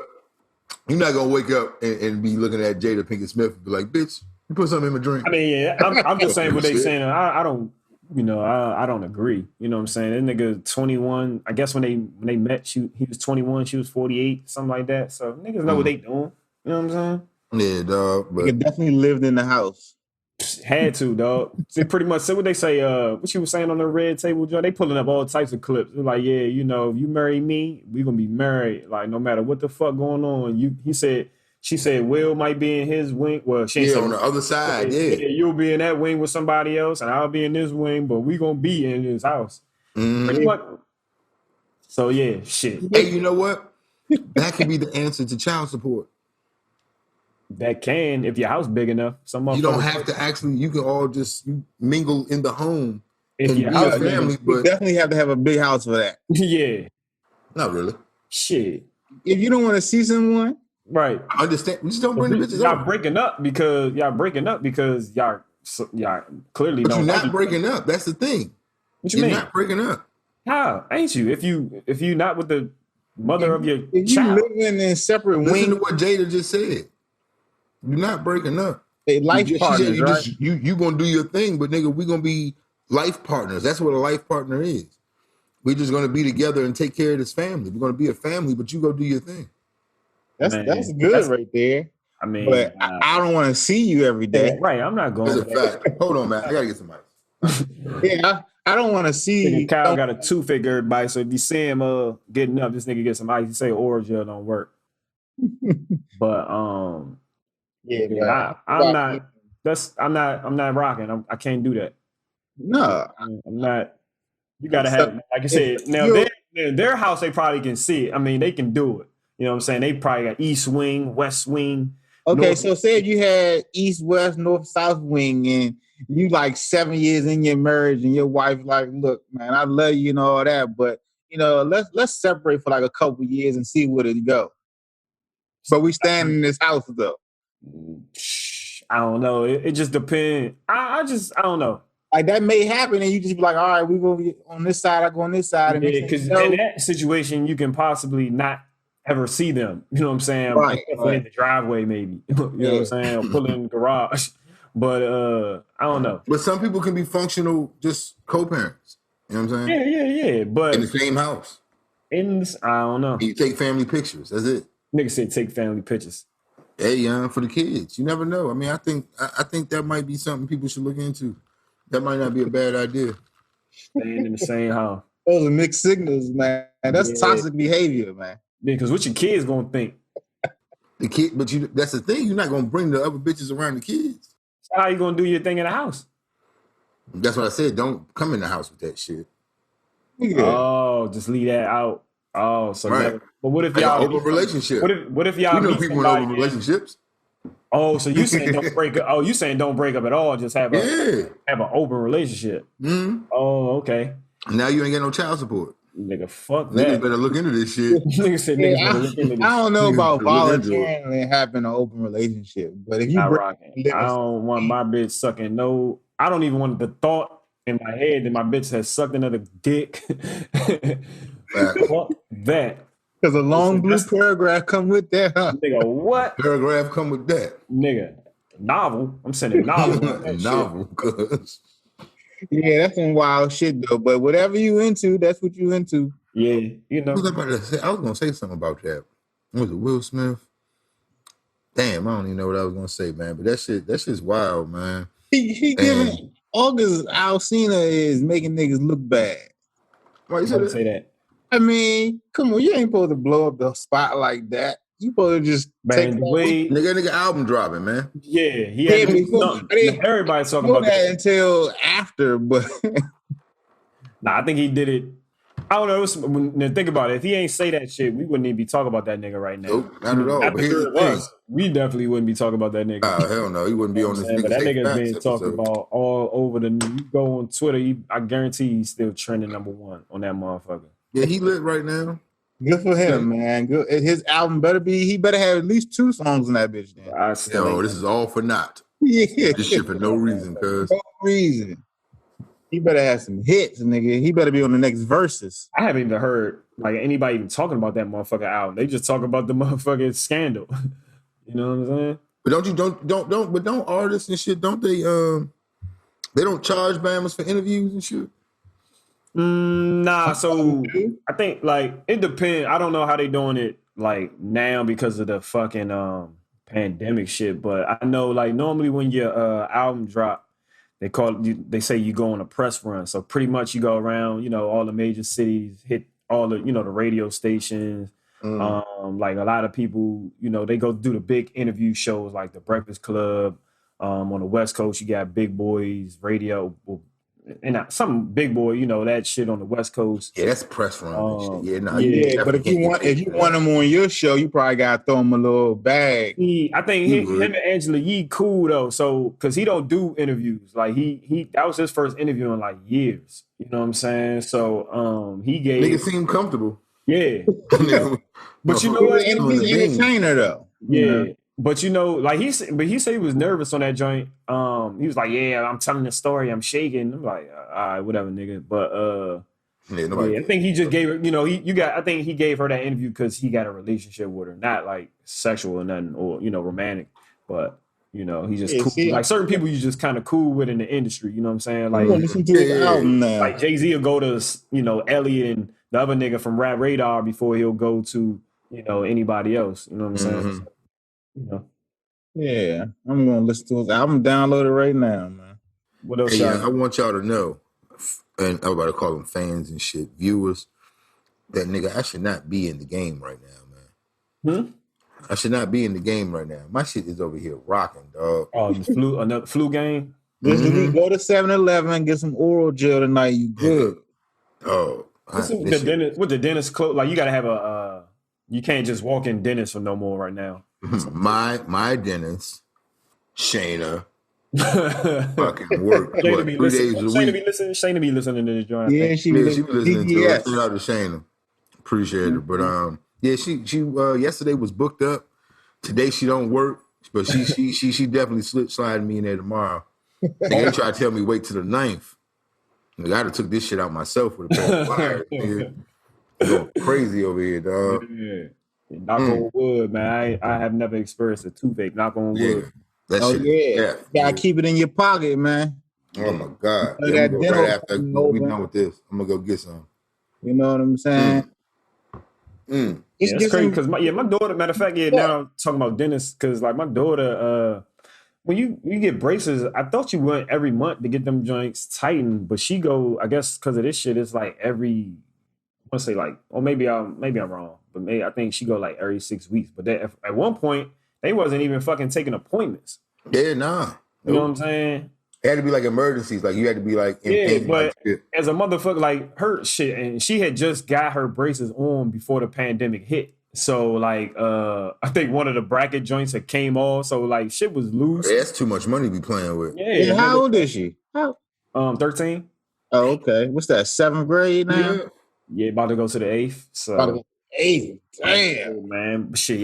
you're not gonna wake up and be looking at Jada Pinkett Smith and be like, "Bitch, you put something in my drink." I mean, yeah, I'm just saying what they saying. I don't, I don't agree. You know what I'm saying? That nigga 21. I guess when they met, he was 21, she was 48, something like that. So niggas know what they doing. You know what I'm saying? Yeah, dog. But he definitely lived in the house. Had to, dog. They pretty much said what they say. What she was saying on the red table, Joe. They pulling up all types of clips. They're like, yeah, if you marry me, we gonna be married. Like, no matter what the fuck going on. She said, Will might be in his wing. Well, she said, on the other side. Yeah, you'll be in that wing with somebody else, and I'll be in this wing, but we gonna be in his house. Mm-hmm. Pretty much. So yeah, shit. Hey, you know what? That could be the answer to child support. That can, if your house big enough. You don't have to actually. You can all just mingle in the home if and be house a family. But you definitely have to have a big house for that. Yeah. Not really. Shit. If you don't want to see someone, right? I understand. Just don't bring the bitches. Y'all breaking up because y'all clearly but don't. You're not breaking up. That's the thing. What you mean? You're not breaking up. How ain't you? If you not with the mother of your if child, you living in separate wings. Listen to what Jada just said. You're not breaking up. They life She said partners, right? you gonna do your thing, but nigga, we gonna be life partners. That's what a life partner is. We just gonna be together and take care of this family. We're gonna be a family, but you go do your thing. That's good right there. I mean, But I don't want to see you every yeah, day. right. I'm not going That's a with that. fact. Hold on, man. I gotta get some ice. Yeah, I don't want to see. Nigga, Kyle got a toothache, everybody. So if you see him getting up, this nigga get some ice. He say oral gel don't work. But Yeah, yeah, I'm not. I'm not rocking. I can't do that. No, I'm not. You gotta have, like I said. Now their house, they probably can see it. I mean, they can do it. You know what I'm saying? They probably got east wing, west wing. okay, north. so say if you had east, west, north, south wing, and you like 7 years in your marriage, and your wife like, look, man, I love you and all that, but let's separate for like a couple years and see where it go. But we stand in this house though. I don't know. It just depends. I don't know. Like that may happen, and you just be like, all right, we go on this side, I go on this side, and Yeah, because in that situation, you can possibly not ever see them. You know what I'm saying? Right. In the driveway, maybe. You know what I'm saying? Or pull in the garage. But I don't know. But some people can be functional, just co-parents. You know what I'm saying? Yeah. But in the same house. I don't know. You take family pictures. That's it. Nigga said take family pictures. Hey, young, for the kids. You never know. I mean, I think that might be something people should look into. That might not be a bad idea. Staying in the same house. Those are mixed signals, man. That's toxic behavior, man. Yeah, because what your kids gonna think? The kid, but that's the thing. You're not gonna bring the other bitches around the kids. So how you gonna do your thing in the house? That's what I said. Don't come in the house with that shit. Yeah. Oh, just leave that out. Oh, so right. But what if like y'all open relationship? What if y'all know people in open relationships? Oh, so you saying don't break up? Oh, you saying don't break up at all? Just have an open relationship. Mm-hmm. Oh, okay. Now you ain't get no child support. Nigga, fuck that. Niggas better look into this shit. Niggas said niggas better look into this. I don't know about voluntarily having an open relationship, but if you I don't want my bitch sucking no. I don't even want the thought in my head that my bitch has sucked another dick. Fuck that. Because a long blue paragraph come with that, huh? Nigga, what? Paragraph come with that. Nigga, novel. I'm sending novel. Novel, cuz. Yeah, that's some wild shit though. But whatever you into, that's what you into. Yeah, you know. I was gonna say something about that. Was it Will Smith? Damn, I don't even know what I was gonna say, man. But that shit's wild, man. He giving August Alsina is making niggas look bad. Why you say that? I mean, come on, you ain't supposed to blow up the spot like that. You supposed to just take the way nigga album dropping, man. Yeah, he had everybody talking about that until after, but I think he did it. I don't know. Think about it. If he ain't say that shit, we wouldn't even be talking about that nigga right now. Nope, not at all. But here's the thing. We definitely wouldn't be talking about that nigga. Oh, hell no. He wouldn't be on this nigga. But that nigga's been talked about all over the news. You go on Twitter, I guarantee he's still trending #1 on that motherfucker. Yeah, he lit right now. Good for him, man. Good. His album he better have at least 2 songs in that bitch. Then. This is all for naught. Yeah. This shit for no reason, cuz. No reason. He better have some hits, nigga. He better be on the next verses. I haven't even heard like anybody even talking about that motherfucker album. They just talk about the motherfucking scandal. You know what I'm saying? But don't artists and shit, don't they don't charge Bammers for interviews and shit? Nah, so I think like it depends. I don't know how they doing it like now because of the fucking pandemic shit, but I know like normally when your album drop, they say you go on a press run. So pretty much you go around, all the major cities, hit all the, the radio stations. Like a lot of people, they go do the big interview shows like the Breakfast Club. On the West Coast, you got Big Boys Radio. And some big boy, that shit on the West Coast. Yeah, that's press run. But if you want them on your show, you probably gotta throw him a little bag. I think him and Angela Yee cool though. So because he don't do interviews, like he that was his first interview in like years. You know what I'm saying? So he gave niggas seem comfortable. Yeah, but you know what? He's an entertainer though. Yeah. But like he said he was nervous on that joint. He was like, "Yeah, I'm telling the story. I'm shaking." I'm like, "All right, whatever, nigga." But I think he just gave her. I think he gave her that interview because he got a relationship with her, not like sexual or nothing or romantic. But You know, he's just Yeah, cool. see, Like certain people you just kind of cool with in the industry. You know what I'm saying? I'm Like, gonna listen to his album now. like Jay-Z will go to, you know, Elliot and the other nigga from Rap Radar before he'll go to, you know, anybody else. You know what I'm saying? Mhm. So, you know, Yeah, I'm gonna listen to his album. Download it right now, man. what else Hey, y'all? I want y'all to know, and I'm about to call them fans and shit, viewers, that nigga, I should not be in the game right now, man. I should not be in the game right now. My shit is over here rocking, dog. Oh, another flu game. Just go to 7-Eleven, get some oral gel tonight. You good? Oh, With the dentist close, like you gotta have you can't just walk in dentist for no more right now. my dentist, Shayna, Shayna fucking work. What, 3 days a week? Shayna be listening to this joint. Yeah, she Yeah, was she was listening to it. DDS. Shout out to Shayna. Appreciate her. But yeah, she yesterday was booked up. Today she don't work, but she definitely sliding me in there tomorrow. They try to tell me wait till the 9th. Like, I took this shit out myself with a pair of pliers. Nigga. Going crazy over here, dog. Yeah. Knock on wood, man. I have never experienced a toothache. Knock on wood. That Oh shit is yeah, death, gotta dude. keep it in your pocket, man. Oh my god. So Yeah, I'm that gonna go dental right after we open. done with this. I'm gonna go get some. You know what I'm saying? Yeah, it's crazy because my daughter, matter of fact, now I'm talking about dentists, because like my daughter, when you get braces, I thought you went every month to get them joints tightened, but she go, I guess because of this shit, it's like every, I want to say like, or maybe I'm wrong, but maybe I think she go like every 6 weeks. But at one point, they wasn't even fucking taking appointments. Yeah, nah. You know what I'm saying? It had to be like emergencies. Like you had to be like in pain. But like shit. as a motherfucker, like her shit, and she had just got her braces on before the pandemic hit. So like, I think one of the bracket joints that came off. So like, shit was loose. That's too much money to be playing with. Yeah, how old is she? 13. Oh, okay. What's that? 7th grade now? Yeah, about to go to the 8th. So About to go 8th. Damn, man. But shit,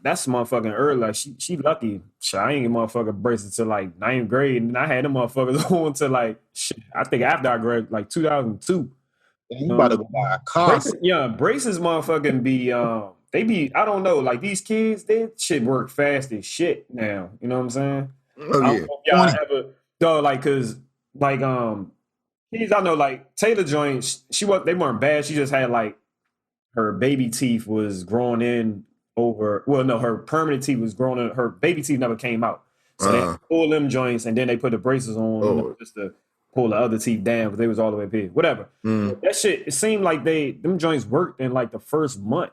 that's motherfucking early. Like she lucky. Shit, I ain't get motherfucking braces till like 9th grade, and I had them motherfuckers on to like shit. I think after I graduated, like 2002. you about to go buy a car. Braces motherfucking be they be, I don't know, like these kids, they shit work fast as shit now. You know what I'm saying? Oh I yeah. don't know if y'all ever, dog, like, cause like kids, I know, like Taylor joints, they weren't bad. She just had like her baby teeth was growing in over, well, no, her permanent teeth was growing in, her baby teeth never came out. So they pull them joints and then they put the braces on, you know, just to pull the other teeth down because they was all the way up here. Whatever. That shit, it seemed like them joints worked in like the first month.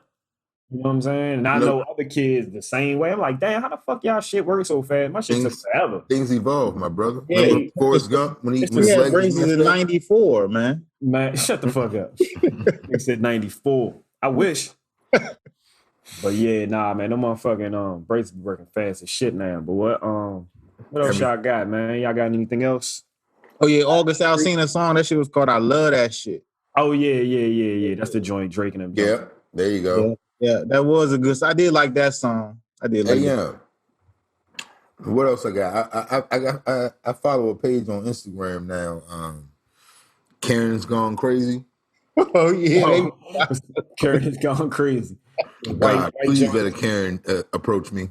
You know what I'm saying? And I know other kids the same way. I'm like, damn, how the fuck y'all shit work so fast? My shit took forever. Things evolve, my brother. Yeah. Remember Forrest Gump when his had legs braces in 94, man. Man, shut the fuck up. They said 94. I wish. But yeah, nah, man, them motherfucking braces be working fast as shit now. But what else y'all got, man? Y'all got anything else? Oh yeah, August Alsina song. That shit was called "I Love That Shit." Oh yeah. That's the joint Drake and them. Yeah, there you go. Yeah, that was a good. I did like that song. I did like. Yeah. What else I got? I follow a page on Instagram now. Karen's Gone Crazy. Oh yeah, Karen's gone crazy. God, please better Karen approach me.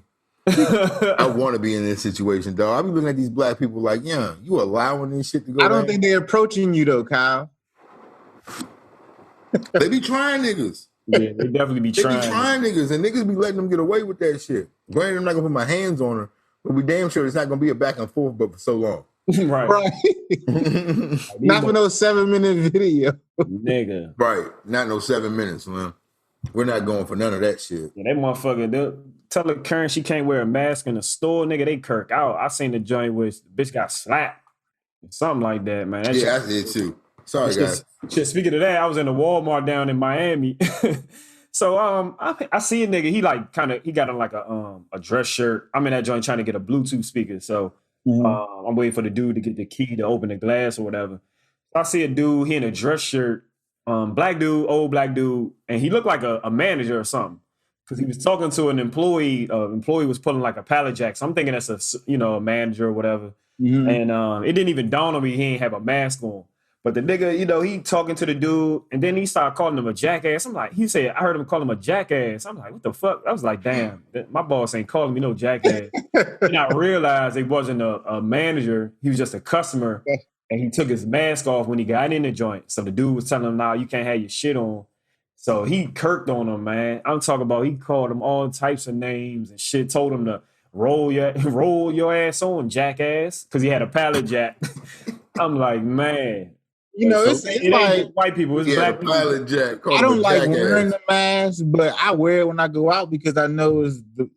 I want to be in this situation, dog. I be looking at these black people like, yeah, you allowing this shit to go. I don't think they're approaching you though, Kyle. They be trying niggas. Yeah, they definitely be trying. They be trying niggas, and niggas be letting them get away with that shit. Granted, I'm not gonna put my hands on her, but we damn sure it's not gonna be a back and forth, but for so long. Right. Not for no 7-minute video. Nigga. Right. Not no 7 minutes, man. We're not going for none of that shit. Yeah, that motherfucker, tell her Karen she can't wear a mask in the store, nigga, they kirk out. I seen the joint where the bitch got slapped. Something like that, man. That I did too. Sorry, guys. Speaking of that, I was in a Walmart down in Miami. So I see a nigga, he got on like a dress shirt. I'm in that joint trying to get a Bluetooth speaker. So I'm waiting for the dude to get the key to open the glass or whatever. So I see a dude, he in a dress shirt, black dude, old black dude, and he looked like a manager or something. Because he was talking to an employee. Employee was pulling like a pallet jack. So I'm thinking that's a manager or whatever. And it didn't even dawn on me he ain't have a mask on. But the nigga, you know, he talking to the dude, and then he started calling him a jackass. I'm like, he said, I heard him call him a jackass. I'm like, what the fuck? I was like, damn, my boss ain't calling me no jackass. And I realized it wasn't a manager. He was just a customer. And he took his mask off when he got in the joint. So the dude was telling him, nah, you can't have your shit on. So he kirked on him, man. I'm talking about he called him all types of names and shit, told him to roll your ass on, jackass, because he had a pallet jack. I'm like, man. You know, it's it like ain't white people, it's Yeah, black people. pilot jack. I don't like wearing the mask, but I wear it when I go out because I know it's the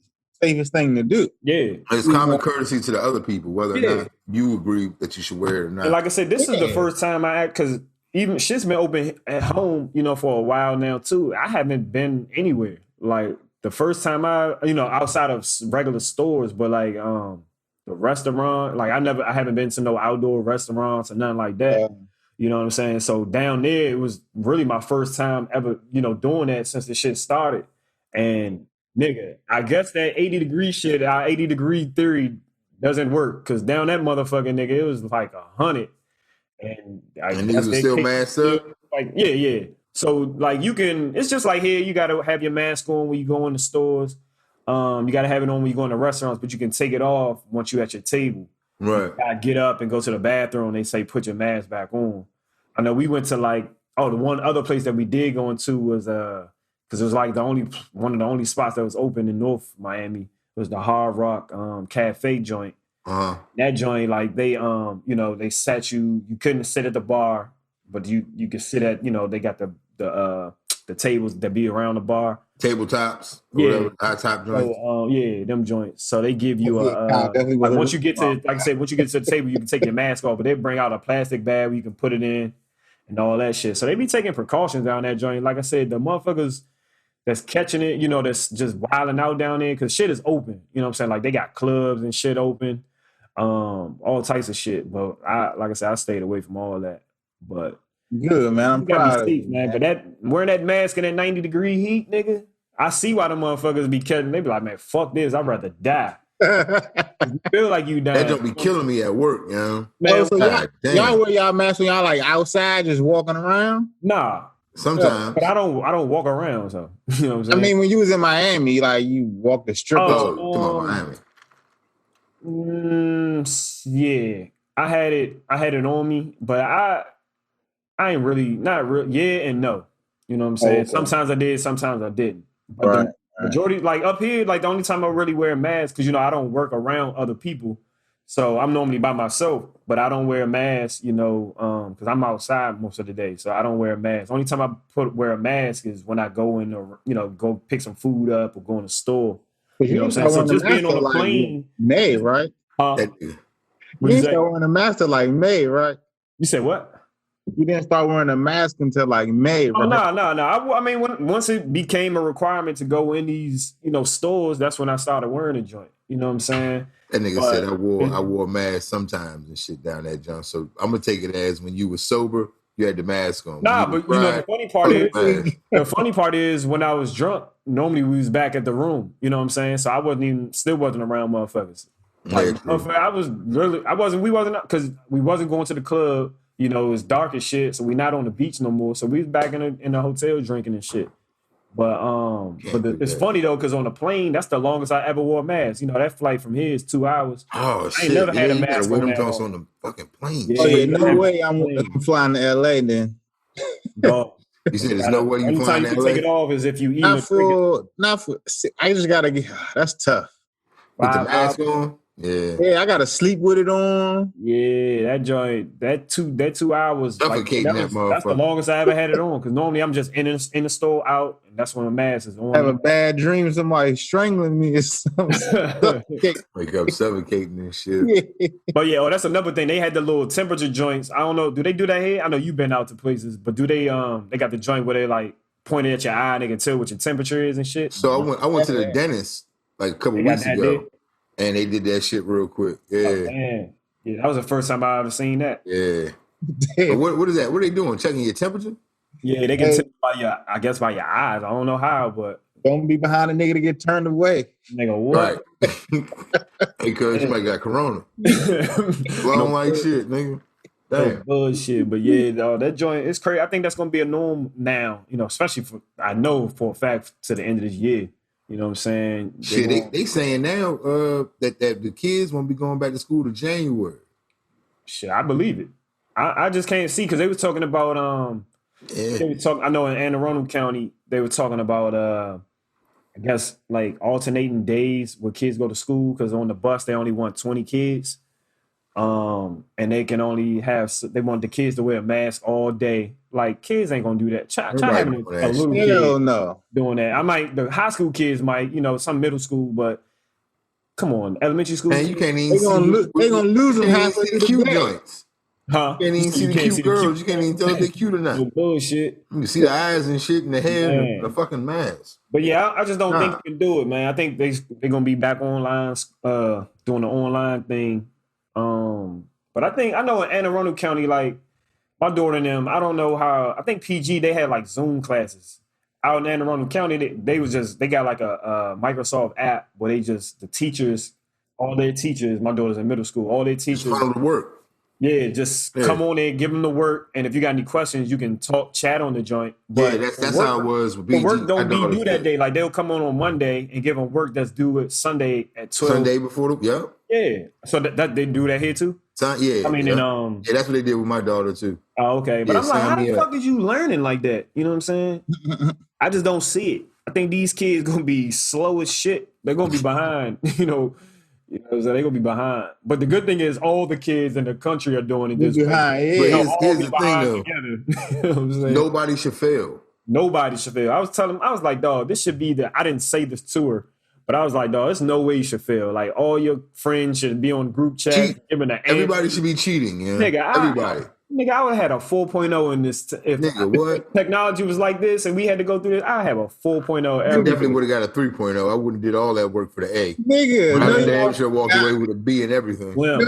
safest thing to do. Yeah. It's common courtesy to the other people, whether or not you agree that you should wear it or not. And like I said, this is the first time I act, because even shit's been open at home, you know, for a while now too. I haven't been anywhere. Like the first time outside of regular stores, but like the restaurant, like I haven't been to no outdoor restaurants or nothing like that. You know what I'm saying? So down there, it was really my first time ever, you know, doing that since the shit started. And nigga, I guess that 80-degree shit, our 80-degree theory doesn't work, because down that motherfucking nigga, it was like 100. And niggas were still masked up? Like, yeah. So like it's just like here, you gotta have your mask on when you go in the stores. You gotta have it on when you go in the restaurants, but you can take it off once you're at your table. Right. You gotta get up and go to the bathroom. They say put your mask back on. I know we went to the one other place that we did go into was because it was like one of the only spots that was open in North Miami was the Hard Rock Cafe joint. That joint, like they they sat you couldn't sit at the bar, but you could sit at, they got the tables that be around the bar. Tabletops, whatever, high top joints. So, them joints. So they give you once you get to, like I said, once you get to the table, you can take your mask off, but they bring out a plastic bag where you can put it in and all that shit. So they be taking precautions down that joint. Like I said, the motherfuckers that's catching it, that's just wilding out down there, because shit is open. You know what I'm saying? Like they got clubs and shit open, all types of shit. But like I said, I stayed away from all that. But good, man. I'm proud of you, man. But wearing that mask in that 90-degree heat, nigga, I see why the motherfuckers be catching. They be like, man, fuck this. I'd rather die. You feel like you dying. That don't be killing me at work, you know? Man, so y'all wear y'all masks when y'all like outside just walking around? Nah. Sometimes. But I don't walk around, so you know what I'm saying? I mean, when you was in Miami, like you walked the strip. Come on, Miami. Yeah. I had it on me, but I ain't really, not real. Yeah and no. You know what I'm saying? Okay. Sometimes I did, sometimes I didn't. But the majority, like up here, like the only time I really wear a mask, because I don't work around other people, so I'm normally by myself. But I don't wear a mask, because I'm outside most of the day, so I don't wear a mask. Only time I wear a mask is when I go in, or go pick some food up or go in the store. You know what I'm saying? So just being on the plane, May, right? You didn't start wearing a mask till like May, right? You said what? You didn't start wearing a mask until like May, right? No. I mean, once it became a requirement to go in these, stores, that's when I started wearing a joint. You know what I'm saying? That nigga said I wore a mask sometimes and shit down that junk. So I'm gonna take it as when you were sober, you had the mask on. Nah, but the funny part is when I was drunk, normally we was back at the room. You know what I'm saying? So I still wasn't around motherfuckers. Like, we wasn't because we wasn't going to the club. It was dark as shit, so we not on the beach no more. So we was back in the hotel drinking and shit. But it's funny though, because on the plane, that's the longest I ever wore a mask. That flight from here is 2 hours. Oh shit! I ain't never had a mask on the fucking plane. Yeah, no way I'm flying to LA then. Dog. You said there's no way you flying to LA. Take it off is if you eat. Not for. I just gotta get. That's tough. With the mask on. Yeah, I gotta sleep with it on. Yeah, that joint, that 2 hours, suffocating that motherfucker. That's the longest I ever had it on. Because normally I'm just in the store out, and that's when the mask is on. I have a bad dream, somebody strangling me or something. Wake up suffocating and shit. But that's another thing. They had the little temperature joints. I don't know, do they do that here? I know you've been out to places, but do they got the joint where they like pointing at your eye and they can tell what your temperature is and shit? So I went to the dentist like a couple weeks ago. And they did that shit real quick. Yeah. Oh, man. Yeah, that was the first time I ever seen that. Yeah. What is that? What are they doing? Checking your temperature? Yeah, they can tell by your eyes. I don't know how, but don't be behind a nigga to get turned away. Nigga, what? Right. Hey, cuz you might got corona. Blowing like shit, nigga. So Damn. bullshit. But yeah, dog, that joint is crazy. I think that's gonna be a norm now, especially I know for a fact to the end of this year. You know what I'm saying? Shit, they saying now that the kids won't be going back to school to January. Shit, I believe it. I just can't see because they were talking about Yeah. I know in Anne Arundel County they were talking about I guess like alternating days where kids go to school because on the bus they only want 20 kids. And they can only they want the kids to wear a mask all day. Like kids ain't gonna do that. Try having a little kid no. doing that. The high school kids might, some middle school, but come on, elementary school. Man, you can't even they gonna lose them halfway through the cute day. joints. Huh? You can't even see the cute girls. You can't even tell if they're cute or not. No bullshit. You can see the eyes and shit and the hair and the fucking mask. But yeah, I just don't think you can do it, man. I think they're gonna be back online, doing the online thing. But I know in Anne Arundel County, like my daughter and them, I don't know how. I think PG they had like Zoom classes out in Anne Arundel County. They got like a Microsoft app where the teachers, all their teachers. My daughter's in middle school. All their teachers just funnel to work. Yeah, come on there, give them the work, and if you got any questions, you can chat on the joint. But that's how it was with BG. The work don't be due that day. Like they'll come on Monday and give them work that's due at Sunday at 12. Sunday before Yeah. So that they do that here too. Yeah. I mean, that's what they did with my daughter too. Oh, okay. But I'm like, how the fuck is you learning like that? You know what I'm saying? I just don't see it. I think these kids gonna be slow as shit. They're gonna be behind. So they're gonna be behind. But the good thing is all the kids in the country are doing it this way. But here's the thing though. Nobody should fail. Nobody should fail. I was like, dog, this should be I didn't say this to her, but I was like, dog, there's no way you should fail. Like all your friends should be on group chat. Everybody should be cheating, yeah. Nigga, everybody. I would have had a 4.0 in this. If technology was like this and we had to go through this, I have a 4.0. I definitely would have got a 3.0. I wouldn't have did all that work for the A. Nigga, I damn sure walked away with a B and everything. Well,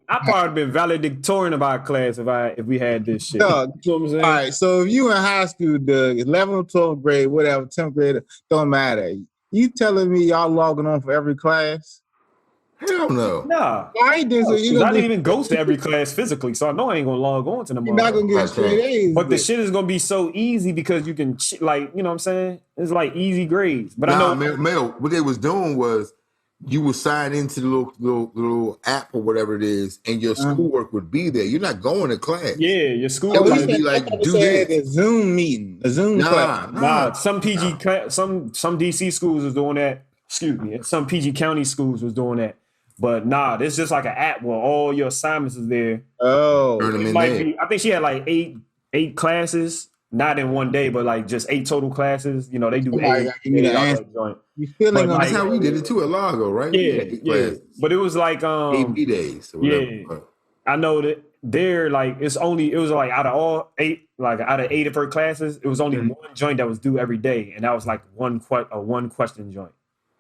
I probably been valedictorian of our class if we had this shit. Dog. You know what I'm saying? All right, so if you in high school, Doug, 11th or 12th grade, whatever, 10th grade, don't matter. You telling me y'all logging on for every class? Hell no. Nah. I didn't even go to every class physically, so I know I ain't gonna log on to them. You're not gonna get straight A's. But the shit is gonna be so easy because you can, you know what I'm saying? It's like easy grades. But I know, Mel, what they was doing was you would sign into the little app or whatever it is, and your schoolwork would be there. You're not going to class. Yeah, your schoolwork would be like do this. A Zoom meeting, a Zoom class. Nah. Some DC schools was doing that. Excuse me. Some PG County schools was doing that. But it's just like an app where all your assignments is there. Oh, I think she had like eight classes, not in one day, but like just 8 total classes. They do 8. You feeling that's how we did it too at Largo, right? Yeah. But it was like AB days. Or whatever. Yeah, I know that they're like it was like out of all 8, like out of 8 of her classes, it was only one joint that was due every day, and that was like one question joint.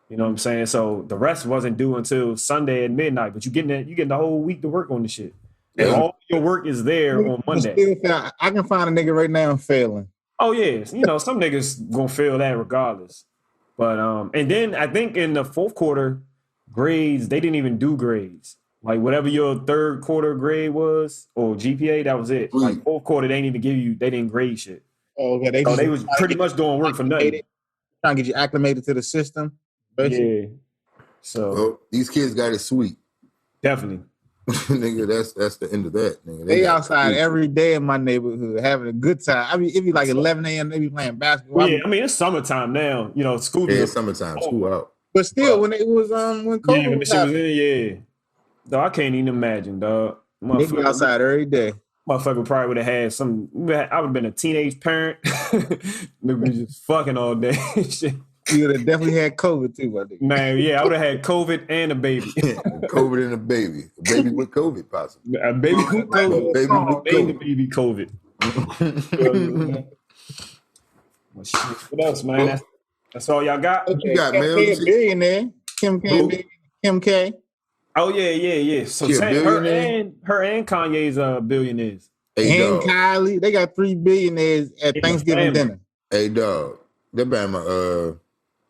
You know what I'm saying? So the rest wasn't due until Sunday at midnight, but you getting the whole week to work on the shit. And all your work is there on Monday. I can find a nigga right now failing. Oh yeah. Some niggas gonna fail that regardless. But and then I think in the fourth quarter, grades, they didn't even do grades. Like whatever your third quarter grade was or GPA, that was it. Like fourth quarter, they didn't grade shit. Oh, okay. They was pretty much doing work for nothing. Trying to get you acclimated to the system. Basically. Yeah. So these kids got it sweet. Definitely. Nigga, that's the end of that. Nigga. They outside every day in my neighborhood having a good time. I mean, it'd be like 11 a.m. They be playing basketball. Yeah, I mean it's summertime now. School. Yeah, it's summertime. School out. But still, when it was when COVID when the shit was in, Dog, I can't even imagine, dog. They be outside every day. Motherfucker probably would have had some. I would have been a teenage parent. Nigga just fucking all day. Shit. You would have definitely had COVID too, I think. Man, yeah, I would have had COVID and a baby. COVID and a baby. A baby with COVID, possibly. A baby with COVID. A baby with COVID. Baby COVID. Well, shit, what else, man? That's all y'all got? What you got, man? Kim K, billionaire. Kim K. Oh, yeah. So her and Kanye's billionaires. And Kylie. They got 3 billionaires at Thanksgiving dinner. Hey, dog. That Bama,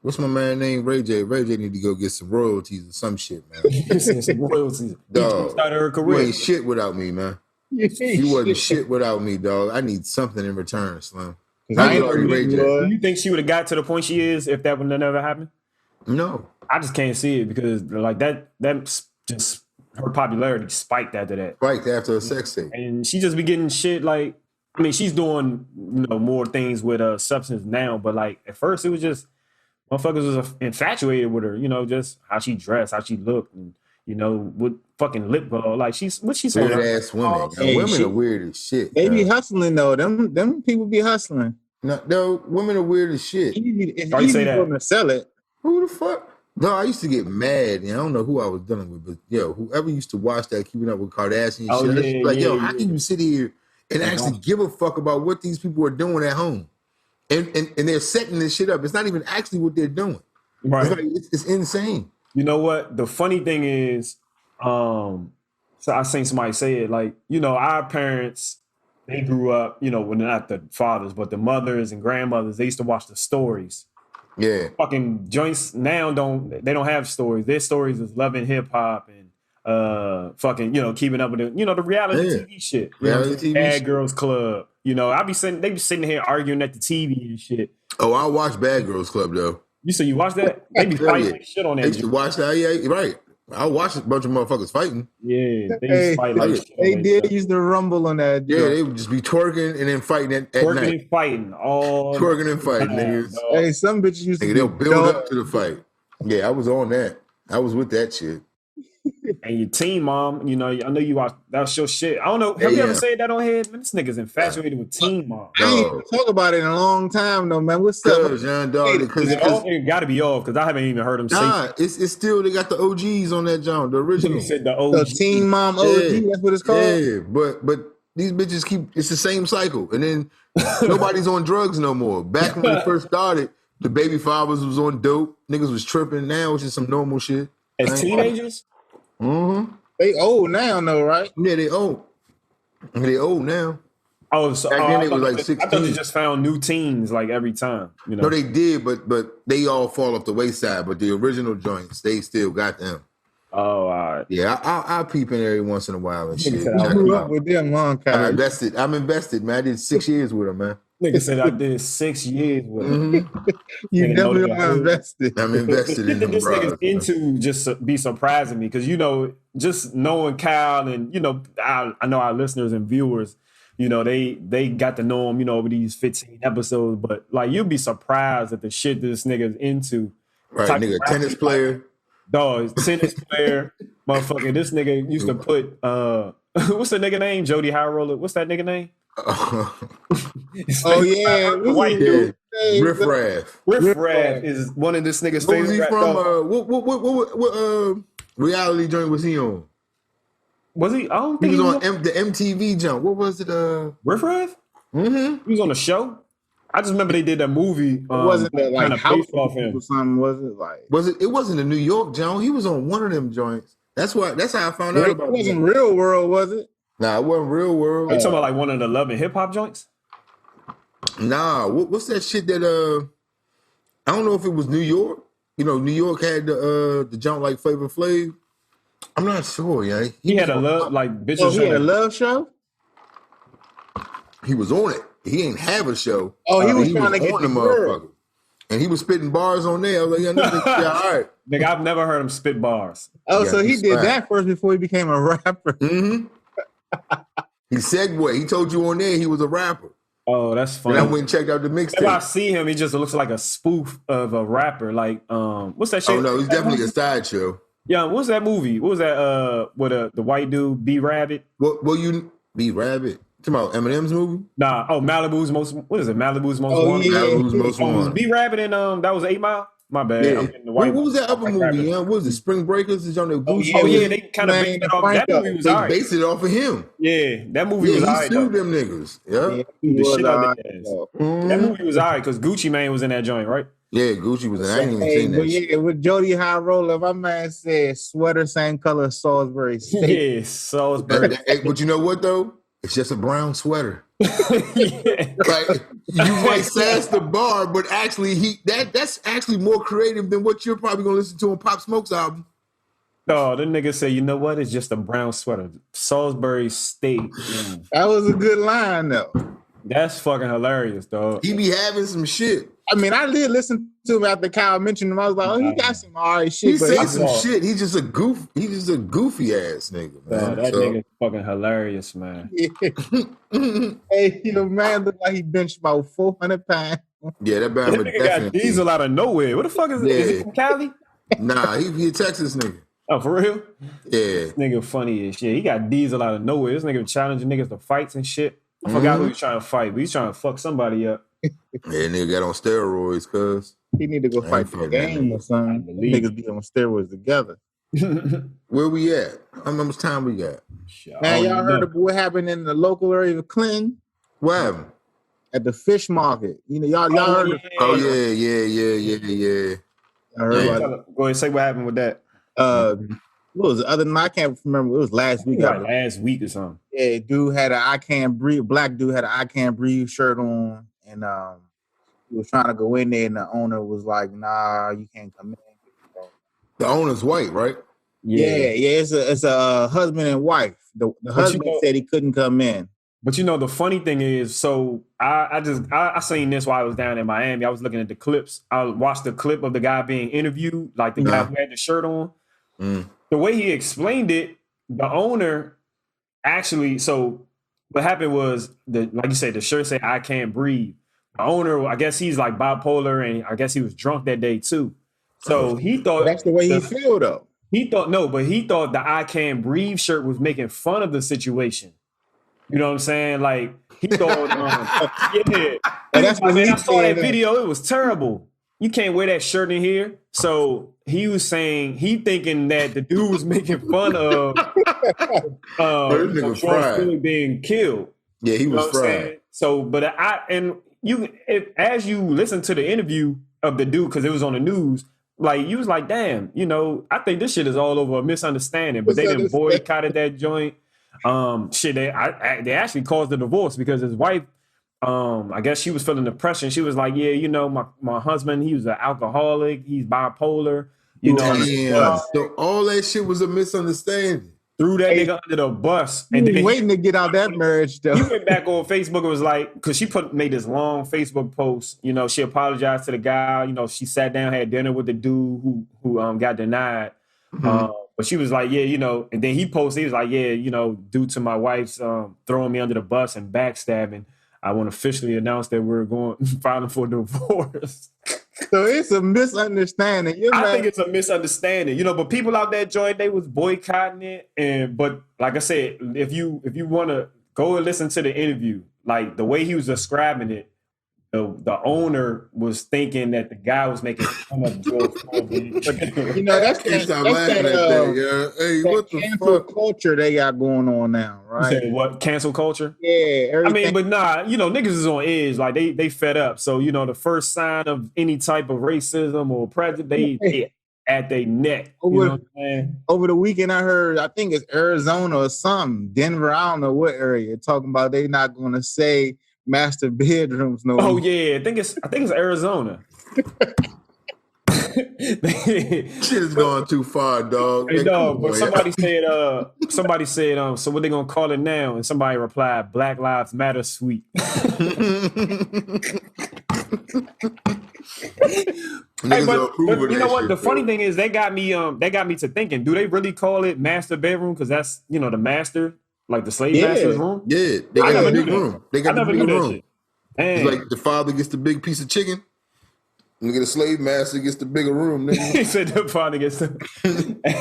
what's my man name? Ray J. Ray J need to go get some royalties or some shit, man. Some royalties. Dog, started her career. You ain't shit without me, man. She wasn't shit without me, dog. I need something in return, Slim. Because I I was ain't already know Ray you J. Do was. you think she would have got to the point she is if that would have never happened? No. I just can't see it because like that just her popularity spiked after that. Right after a sex tape. And she just be getting shit like, I mean, she's doing more things with substance now, but like at first it was just motherfuckers was infatuated with her, just how she dressed, how she looked, and with fucking lip gloss. Like what she's on Weird her. ass women. Hey, Women are weird as shit. They be hustling though. Them people be hustling. No, women are weird as shit. It's Why you say easy for that? them to sell it. Who the fuck? No, I used to get mad, and I don't know who I was dealing with, but whoever used to watch that Keeping Up with Kardashian Oh, shit, yeah, like, yeah, how can you sit here and actually give a fuck about what these people are doing at home? And they're setting this shit up. It's not even actually what they're doing. Right. It's like it's insane. You know what? The funny thing is, so I seen somebody say it, like, our parents, they grew up, when they're not the fathers, but the mothers and grandmothers, they used to watch the stories. Yeah. Fucking joints now they don't have stories. Their stories is loving hip hop and fucking, keeping up with it, the reality TV shit. Reality TV Bad shit. Girls Club. They be sitting here arguing at the TV and shit. Oh, I watch Bad Girls Club though. You say you watch that? They be fighting like shit on that. You watch that? Yeah, right. I watch a bunch of motherfuckers fighting. Yeah, they used to fight like shit. They did use the rumble on that. Yeah, they would just be twerking and then fighting at twerking night. And fighting all twerking and fighting, niggas. Hey, some bitches used to they'll build up to the fight. Yeah, I was on that. I was with that shit. And your Teen Mom, I know you watch. That's your shit. I don't know. Have you ever said that on here? Man, this nigga's infatuated with Teen Mom. I ain't even talk about it in a long time though, man. What's up? It got to be off because I haven't even heard him say. Nah, it's still they got the OGs on that John, the original. He said the OG. The Teen Mom OG. Yeah. That's what it's called. Yeah, but these bitches it's the same cycle, and then nobody's on drugs no more. Back when it first started, the baby fathers was on dope, niggas was tripping. Now it's just some normal shit. As teenagers. Mm-hmm. They old now, though, right? Yeah, they old. They old now. Oh, so, back then they was like 16. I thought you just found new teens like every time. No, they did, but they all fall off the wayside. But the original joints, they still got them. Oh, all right. Yeah, I'll peep in every once in a while and shit. I grew up with them long time. I'm invested, man. I did 6 years with them, man. Nigga said I did 6 years with him. Mm-hmm. You definitely are invested. I'm invested in them, this bro. nigga's into just be surprising me because just knowing Kyle and I know our listeners and viewers, they got to know him, over these 15 episodes, but like you'll be surprised at the shit this nigga's into. Right, nigga, tennis player. Dog, tennis player, motherfucker. This nigga used to put what's the nigga name? Jody High Roller. What's that nigga name? Oh yeah, white dude. Riff Raff. Riff Raff is one of this nigga's favorite. Was he from? What reality joint was he on? Was he? I don't think he was on the MTV jump. What was it? Riff Raff? Mm-hmm. He was on the show. I just remember they did that movie. Wasn't that like House off him or something? Was it like? Was it? It wasn't a New York joint. He was on one of them joints. That's how I found out about it. It wasn't Real World, was it? Nah, it wasn't Real World. You talking about like one of the Love and Hip Hop joints? Nah, what's that shit that I don't know if it was New York. New York had the jump like Flavor Flav. I'm not sure, yeah. He had a love like bitches. Oh, he had a love show. He was on it. He ain't have a show. Oh, he was trying to get on the motherfucker. And he was spitting bars on there. I was like, yeah, all right. Nigga, I've never heard him spit bars. Oh, so he did that first before he became a rapper. Mm-hmm. He segued. He told you on there he was a rapper. Oh, that's funny. And I went and checked out the mixtape. If I see him, he just looks like a spoof of a rapper. Like, what's that shit? Oh no, he's definitely a sideshow. Yeah, what's that movie? What was that? With the white dude, B Rabbit? What? Will you be Rabbit? Talking about Eminem's movie? Nah. Oh, Malibu's most. What is it? Malibu's most wanted. Yeah. Malibu's most wanted. Was B Rabbit and that was 8 Mile. My bad. Yeah. I'm getting the white. What was that other movie? Yeah, what was it? Spring Breakers? Is on the Goose? Oh yeah, they kind of based it off. That movie was alright. They based it off of him. Yeah, that movie was alright. He sued them niggas. Yeah, the shit out their ass. That movie was alright because Gucci Mane was in that joint, right? Yeah, Gucci was in. I ain't even seen that. But yeah, with Jody High Roller, my man said sweater same color as Salisbury Steak. Yeah, Salisbury. But you know what though? It's just a brown sweater. Yeah. Like you might sass the bar, but actually that's actually more creative than what you're probably gonna listen to on Pop Smoke's album. No, the nigga say, you know what? It's just a brown sweater. Salisbury State. Man. That was a good line, though. That's fucking hilarious, dog. He be having some shit. I mean, I did listen to him after Kyle mentioned him. I was like, oh, he got some all right shit. He but say some shit. He's just a goofy ass nigga, man. That nigga's fucking hilarious, man. Hey, man, look like he benched about 400 pounds. Yeah, that That Bama nigga got definitely. diesel out of nowhere. What the fuck is he from Cali? Nah, he a Texas nigga. Oh, for real? Yeah. This nigga funny as shit. He got diesel out of nowhere. This nigga challenging niggas to fights and shit. I forgot who he was trying to fight, but he's trying to fuck somebody up. Yeah, nigga got on steroids, cuz. He need to go fight the game or something. Niggas be on steroids together. Where we at? How much time we got? Man, y'all heard of what happened in the local area of Clinton? What happened? At the fish market. You know, y'all heard yeah. Oh, yeah. I heard about it. Go ahead, say what happened with that. What was the other night? I can't remember. It was last week. Like last week or something. Yeah, dude had an I Can't Breathe. Black dude had an I Can't Breathe shirt on, and he was trying to go in there, and the owner was like, "Nah, you can't come in." The owner's white, right? Yeah. It's a husband and wife. The husband said he couldn't come in. But you know, the funny thing is, so I seen this while I was down in Miami. I was looking at the clips. I watched the clip of the guy being interviewed, like the guy who had the shirt on. The way he explained it, the owner actually, so what happened was, like you said, the shirt said, "I can't breathe." The owner, I guess he's like bipolar, and I guess he was drunk that day too. So he thought that's the way he feel though. He thought the "I can't breathe" shirt was making fun of the situation. You know what I'm saying? Like he thought, yeah. And that's what I saw that video. It was terrible. You can't wear that shirt in here. So he was saying thinking that the dude was making fun of George Floyd being killed. Yeah, he was fried. So, but as you listen to the interview of the dude, because it was on the news, like you was like, damn, you know, I think this shit is all over a misunderstanding. But they didn't boycotted that joint. They actually caused a divorce because his wife, I guess she was feeling depression. She was like, yeah, you know, my husband, he was an alcoholic, he's bipolar, you know. So all that shit was a misunderstanding. Threw that nigga under the bus. And then waiting to get out that marriage though. He went back on Facebook and was like, because she made this long Facebook post, you know, she apologized to the guy, you know, she sat down, had dinner with the dude who got denied. But she was like, yeah, you know, and then he posted, he was like, yeah, you know, due to my wife's throwing me under the bus and backstabbing, I want to officially announce that we're filing for divorce. So it's a misunderstanding. I think it's a misunderstanding, you know, but people out there, Joy, they was boycotting it. But like I said, if you want to go and listen to the interview, like the way he was describing it, the owner was thinking that the guy was making fun of George Floyd. You know, that's that hey, what the cancel culture they got going on now, right? What, cancel culture? Yeah, everything. I mean, but nah, you know, niggas is on edge, like they fed up. So you know, the first sign of any type of racism or prejudice, they at their neck. You know what I'm saying? Over the weekend, I heard, I think it's Arizona or something, Denver, I don't know what area, talking about they not going to say master bedrooms no more. Oh yeah, I think it's Arizona. Shit is going too far, dog. Hey, dog, but somebody said, so what they gonna call it now? And somebody replied, Black Lives Matter Suite. Hey, but you know what? The funny thing is, they got me to thinking. Do they really call it master bedroom? Because that's, you know, the master, like the slave master's room. Yeah, they got a big room. They got a big room. It's like the father gets the big piece of chicken. Nigga, the slave master gets the bigger room, nigga. He said the father gets the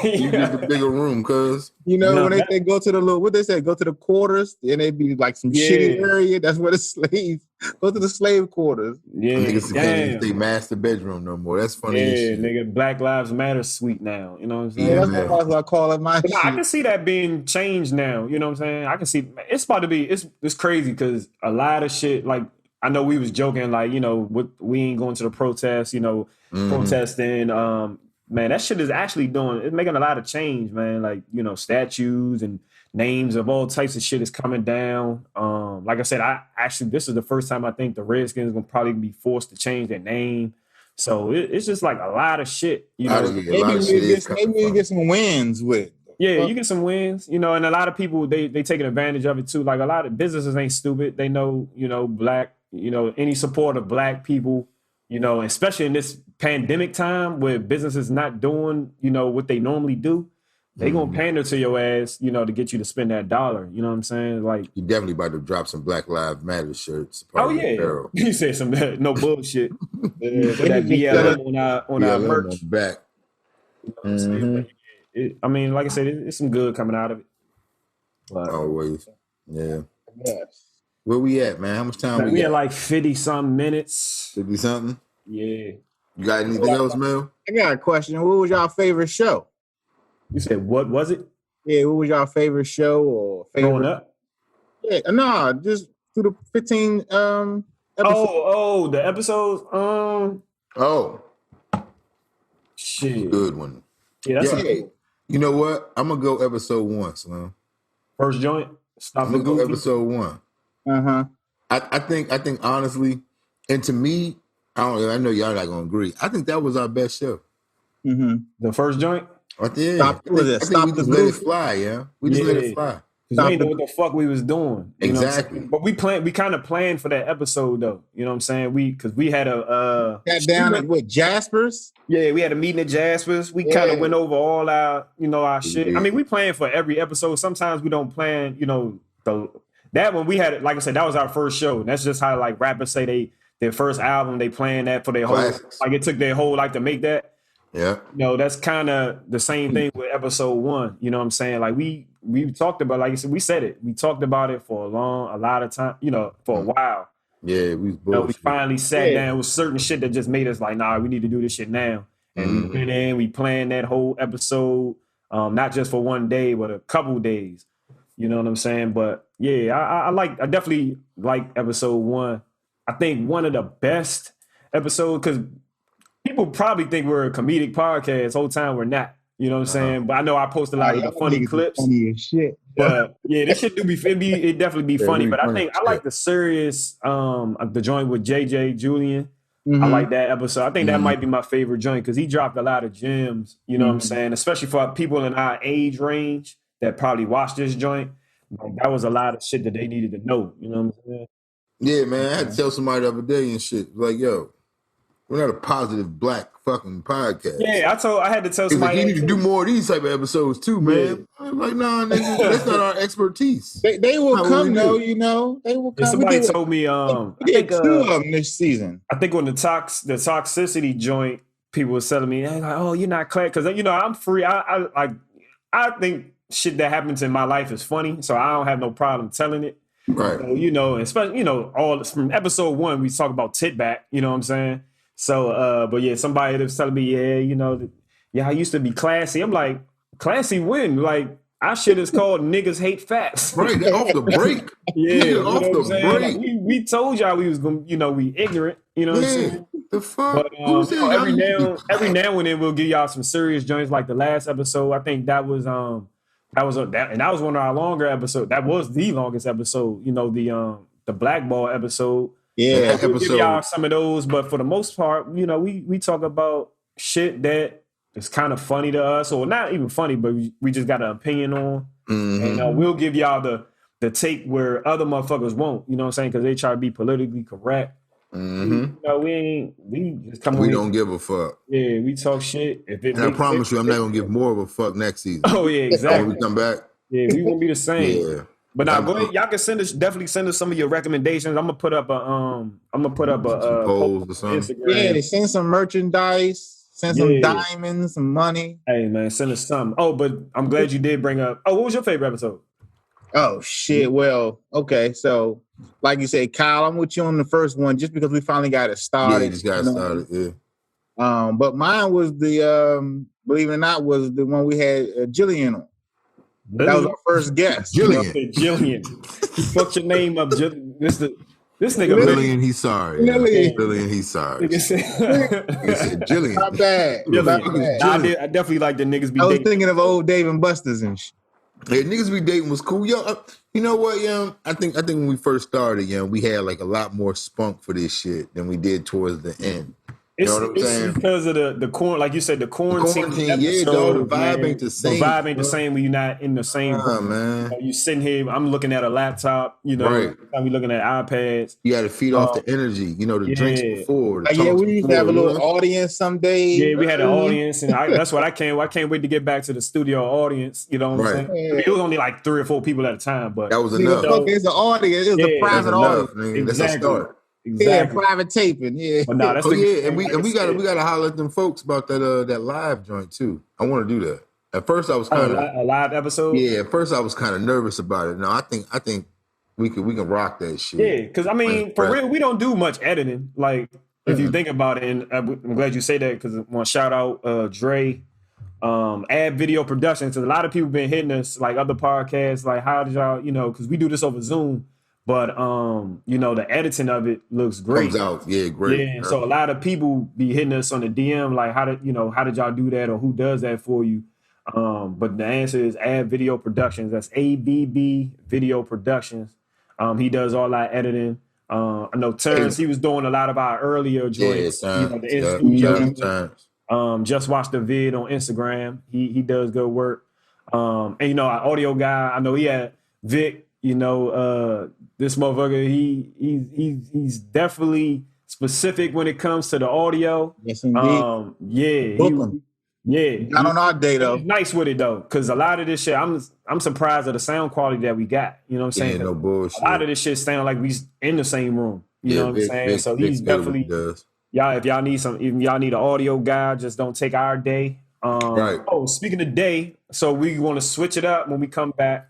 you get the bigger room, cuz. You know, when they go to the little, what they say, go to the quarters, and they be like some shitty area. That's where the slaves go to the slave quarters. Yeah, niggas can't say master bedroom no more. That's funny. Yeah, nigga, Black Lives Matter suite now. You know what I'm saying? Yeah, that's what I call it. I can see that being changed now. You know what I'm saying? I can see it's about to be. It's crazy because a lot of shit like. I know we was joking, like, you know, we ain't going to the protests, you know, protesting. Man, that shit is actually it's making a lot of change, man. Like, you know, statues and names of all types of shit is coming down. Like I said, this is the first time I think the Redskins are going to probably be forced to change their name. So it's just like a lot of shit, A lot of Maybe shit is maybe coming we from get it. some wins with it. Yeah, Fuck. you get some wins, and a lot of people they taking advantage of it too. Like a lot of businesses ain't stupid. They know, black, any support of black people, especially in this pandemic time where businesses not doing, what they normally do, they gonna pander to your ass, to get you to spend that dollar. You know what I'm saying? Like, You definitely about to drop some Black Lives Matter shirts. oh Part of the yeah, apparel. you said some no bullshit. Put They that should just sell it. BLM on our BLM on merch. the back. You know what I'm saying? But I mean, like I said, it's some good coming out of it. But Always. Yeah. Yes. Where we at, man? How much time we we had got? like 50-some minutes. 50 something? Yeah. You got anything else, Mel? I got a question. What was y'all favorite show? You said what was it? Yeah, what was y'all favorite show or Growing favorite? up? Yeah, no, just through the 15 episodes. Oh, the episodes. Oh, Shit. good one. Yeah, that's Yeah. You know what? I'm gonna go episode 1, son. first joint. Stop I'm the gonna go goofy. episode 1. Uh-huh. I think honestly, and to me, I know y'all not gonna agree. I think that was our best show. Mm-hmm. The first joint. Right there. Stop- I was think, it I think Stop we the just let it Goofy? fly, yeah. We just let it fly. Because we ain't know what the fuck we was doing. You know what I'm Exactly. saying? But we kind of planned for that episode though. You know what I'm saying? Because we had a Got down at what, Jasper's? yeah, we had a meeting at Jasper's. We kind of went over all our, our shit. I mean, we plan for every episode. Sometimes we don't plan, that one we had, like I said, that was our first show. That's just how like rappers say their first album, they plan that for their whole, Classics. like it took their whole life to make that. Yeah. That's kind of the same thing with episode 1. You know what I'm saying? Like we talked about, like you said, we said it. We talked about it for a lot of time, for a while. Yeah, we was We bullshit. finally sat down with certain shit that just made us like, nah, we need to do this shit now. And we went in, we planned that whole episode, not just for one day, but a couple days. You know what I'm saying? But yeah, I definitely like episode 1. I think one of the best episodes, because people probably think we're a comedic podcast. Whole time we're not. You know what I'm saying? But I know I post a lot of the funny clips. Funny as shit. But yeah, this shit it definitely be funny. really But I funny think as I like shit. the serious the joint with JJ Julian. Mhm. I like that episode. I think that might be my favorite joint because he dropped a lot of gems. You know what I'm saying? Especially for people in our age range that probably watched this joint. Like, that was a lot of shit that they needed to know. You know what I'm saying? Yeah, man. I had to tell somebody the other day and shit. Like, yo, we're not a positive black fucking podcast. Yeah, I had to tell It's like somebody. you need to do more of these type of episodes too, man. I'm like, nah, nigga, that's not our expertise. They will How come we though, do. They will Yeah, come. somebody told me. We did 2 of them this season. I think on the toxicity joint, people were telling me, like, "Oh, you're not clear," because I'm free. I think shit that happens in my life is funny, so I don't have no problem telling it. Right. So, especially all from episode 1, we talk about tit back. You know what I'm saying? So, but yeah, somebody was telling me, I used to be classy. I'm like, classy when? Like, our shit is called niggas hate facts. Right. Off the break. Yeah, Nigga, off what I'm the saying? break. Like, we told y'all we was gonna, we ignorant. You know what I'm saying? The fuck? But Who said y'all every need to be now black? and then we'll give y'all some serious joints. Like the last episode, I think that was one of our longer episodes. That was the longest episode. The blackball episode. Yeah. We'll give Episode. y'all some of those, but for the most part, we talk about shit that is kind of funny to us, or not even funny, but we just got an opinion on. And we'll give y'all the take where other motherfuckers won't. You know what I'm saying? Because they try to be politically correct. We just come on. We don't give a fuck. Yeah, we talk shit. And I promise you, I'm not gonna give more of a fuck next season. Oh yeah, exactly. When we come back. Yeah, we won't be the same. Yeah. But now go ahead. Y'all can definitely send us some of your recommendations. I'm gonna put up a Some polls or something. Instagram. Yeah, they send some merchandise, send some diamonds, some money. Hey man, send us some. Oh, but I'm glad you did bring up. Oh, what was your favorite episode? Oh shit. Well, okay. So like you said, Kyle, I'm with you on the first one just because we finally got it started. Yeah, just got started. Yeah. But mine was the believe it or not, was the one we had Jillian on. That was our first guest. Jillian. You fucked your name up, Jillian. This nigga. Jillian, he's sorry. Lillian. Jillian, he's sorry. Nigga He said, said, Jillian. Not bad. Not bad. I definitely like the niggas be I was dating. thinking of old Dave and Buster's and shit. Yeah, niggas be dating was cool. Yo, you know what, yo? I think when we first started, we had like a lot more spunk for this shit than we did towards the end. You know what I'm It's saying? because of like you said, the The quarantine quarantine, yeah, dog. The episodes, vibe ain't man. the The same. vibe ain't the same when you're not in the same room. Man. You sitting here, I'm looking at a laptop, Right. we looking at iPads. You got to feed off the energy, the drinks Yeah. before, the Like, yeah, talks we used to have a before, little audience some days. Yeah, we had an audience, and that's what I can't wait to get back to the studio audience. You know what I'm Right. saying? Yeah. I mean, it was only like 3 or 4 people at a time, but That was Nigga, enough. fuck, it's an audience. It was a Yeah, That's private enough, audience. nigga. That's a exactly, start. Yeah, exactly. private taping. Yeah. But nah, that's Oh the yeah, and like I we said, gotta holler at them folks about that live joint too. I want to do that. At first I was kind of a live episode. yeah. At first I was kind of nervous about it. No, I think we can rock that shit. Yeah, because I mean, for real, we don't do much editing. Like, if you think about it, and I'm glad you say that because I want to shout out Dre, Ad Video Productions. Because a lot of people been hitting us, like other podcasts, like, how did y'all, because we do this over Zoom, but the editing of it looks great. Comes out, yeah, great. Yeah, so a lot of people be hitting us on the DM, like, how did y'all do that, or who does that for you? But the answer is Ad Video Productions. That's ABB Video Productions. He does all our editing. I know Terrence, he was doing a lot of our earlier joints. The in-studio. Just watched the vid on Instagram. He does good work. And our audio guy, I know he had Vic. This motherfucker, he's definitely specific when it comes to the audio. Yes, indeed. Not on our day though. He's nice with it though, because a lot of this shit, I'm surprised at the sound quality that we got. You know what I'm saying? Yeah, no bullshit. A lot of this shit sound like we in the same room. You know what I'm saying? So he's definitely y'all. If y'all need even y'all need an audio guy, just don't take our day. Right. Oh, speaking of day, so we want to switch it up when we come back.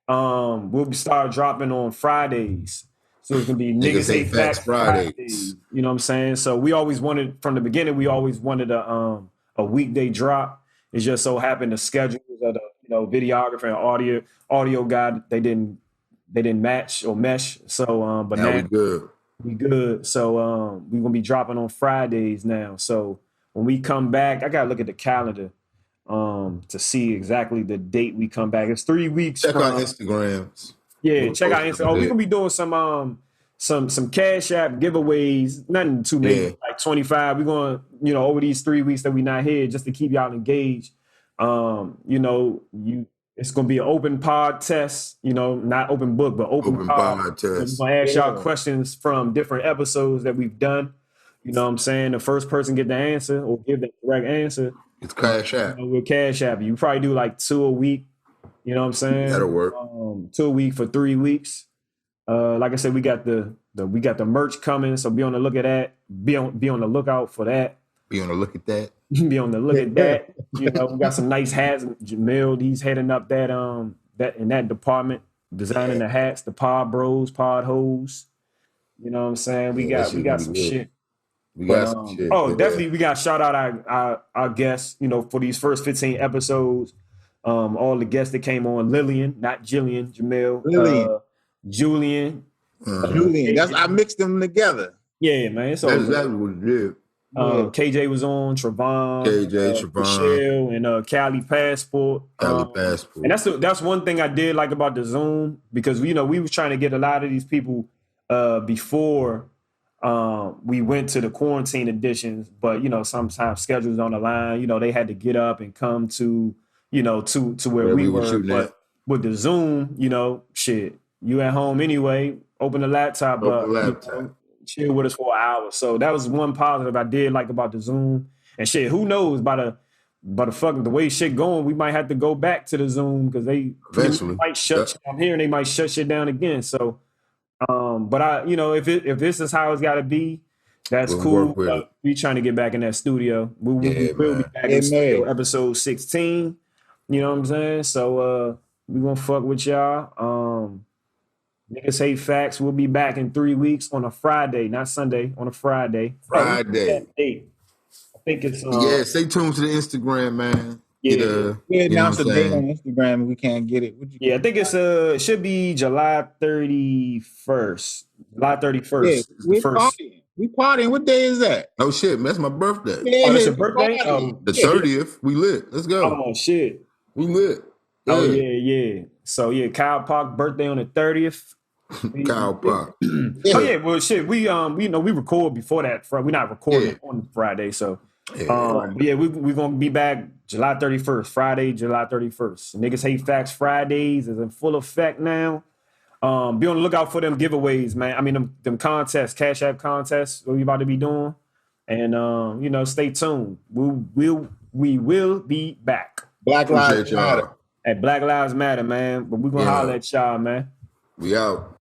We'll start dropping on Fridays. So it's gonna be Niggas Hate Facts Fridays. You know what I'm saying? So we always wanted from the beginning. We always wanted a weekday drop. It just so happened the schedules of the videographer and audio guy they didn't match or mesh. So but now we good. So we're gonna be dropping on Fridays now. So when we come back, I gotta look at the calendar to see exactly the date we come back. It's 3 weeks. Check our Instagrams. Yeah, check out Instagram. We're gonna be doing some Cash App giveaways, nothing too many, like 25. We're gonna, over these 3 weeks that we're not here, just to keep y'all engaged. It's gonna be an open pod test, not open book, but open pod test. We're gonna ask y'all questions from different episodes that we've done. You know what I'm saying? The first person get the answer or give the correct answer. It's Cash App. We'll Cash App. You probably do like 2 a week. You know what I'm saying? That'll work. 2 a week for 3 weeks. Like I said, we got the merch coming, so be on the look at that. Be on the lookout for that. Be on the look at that. Be on the look at that. We got some nice hats. Jamil, he's heading up that in that department, designing the hats, the pod bros, pod hoes. You know what I'm saying? We got some shit. We got some shit. Oh, definitely, we got to shout out our guests. For these first 15 episodes, all the guests that came on: Lillian, not Jillian, Jamil, Julian. Julian. I mixed them together. Yeah, man. So that's exactly what it did. KJ was on, Trevon, Michelle, and Cali Passport. And that's one thing I did like about the Zoom, because we was trying to get a lot of these people before we went to the quarantine editions, but sometimes schedules on the line. They had to get up and come to where we were. But with the Zoom, shit, you at home anyway. Open the laptop up. Chill with us for an hour. So that was one positive I did like about the Zoom. And shit, who knows, by the way shit going, we might have to go back to the Zoom, because they eventually might shut shit down here and they might shut shit down again. So but if this is how it's gotta be, that's cool. We trying to get back in that studio. We'll be back in studio episode 16. You know what I'm saying? So we gonna fuck with y'all. Niggas Hate Facts. We'll be back in 3 weeks on a Friday, not Sunday, on a Friday. Friday. I think it's stay tuned to the Instagram, man. Yeah. We announced the date on Instagram and we can't get it. I think it should be July 31st. July 31st. Yeah, we partying. What day is that? Oh shit, that's my birthday. Yeah, that's your birthday? The 30th. We lit. Let's go. Oh shit. We lit. Yeah. Oh yeah. So Kyle Park birthday on the 30th. Cow Pop. Oh yeah, well shit, we we record before that. We're not recording on Friday, so but yeah, we gonna be back July 31st, Friday, July 31st. Niggas Hate Facts Fridays is in full effect now. Be on the lookout for them giveaways, man. I mean them contests, Cash App contests what we about to be doing. And stay tuned. We will be back. Black Lives Matter. At Black Lives Matter, man. But we're gonna holler at y'all, man. We out.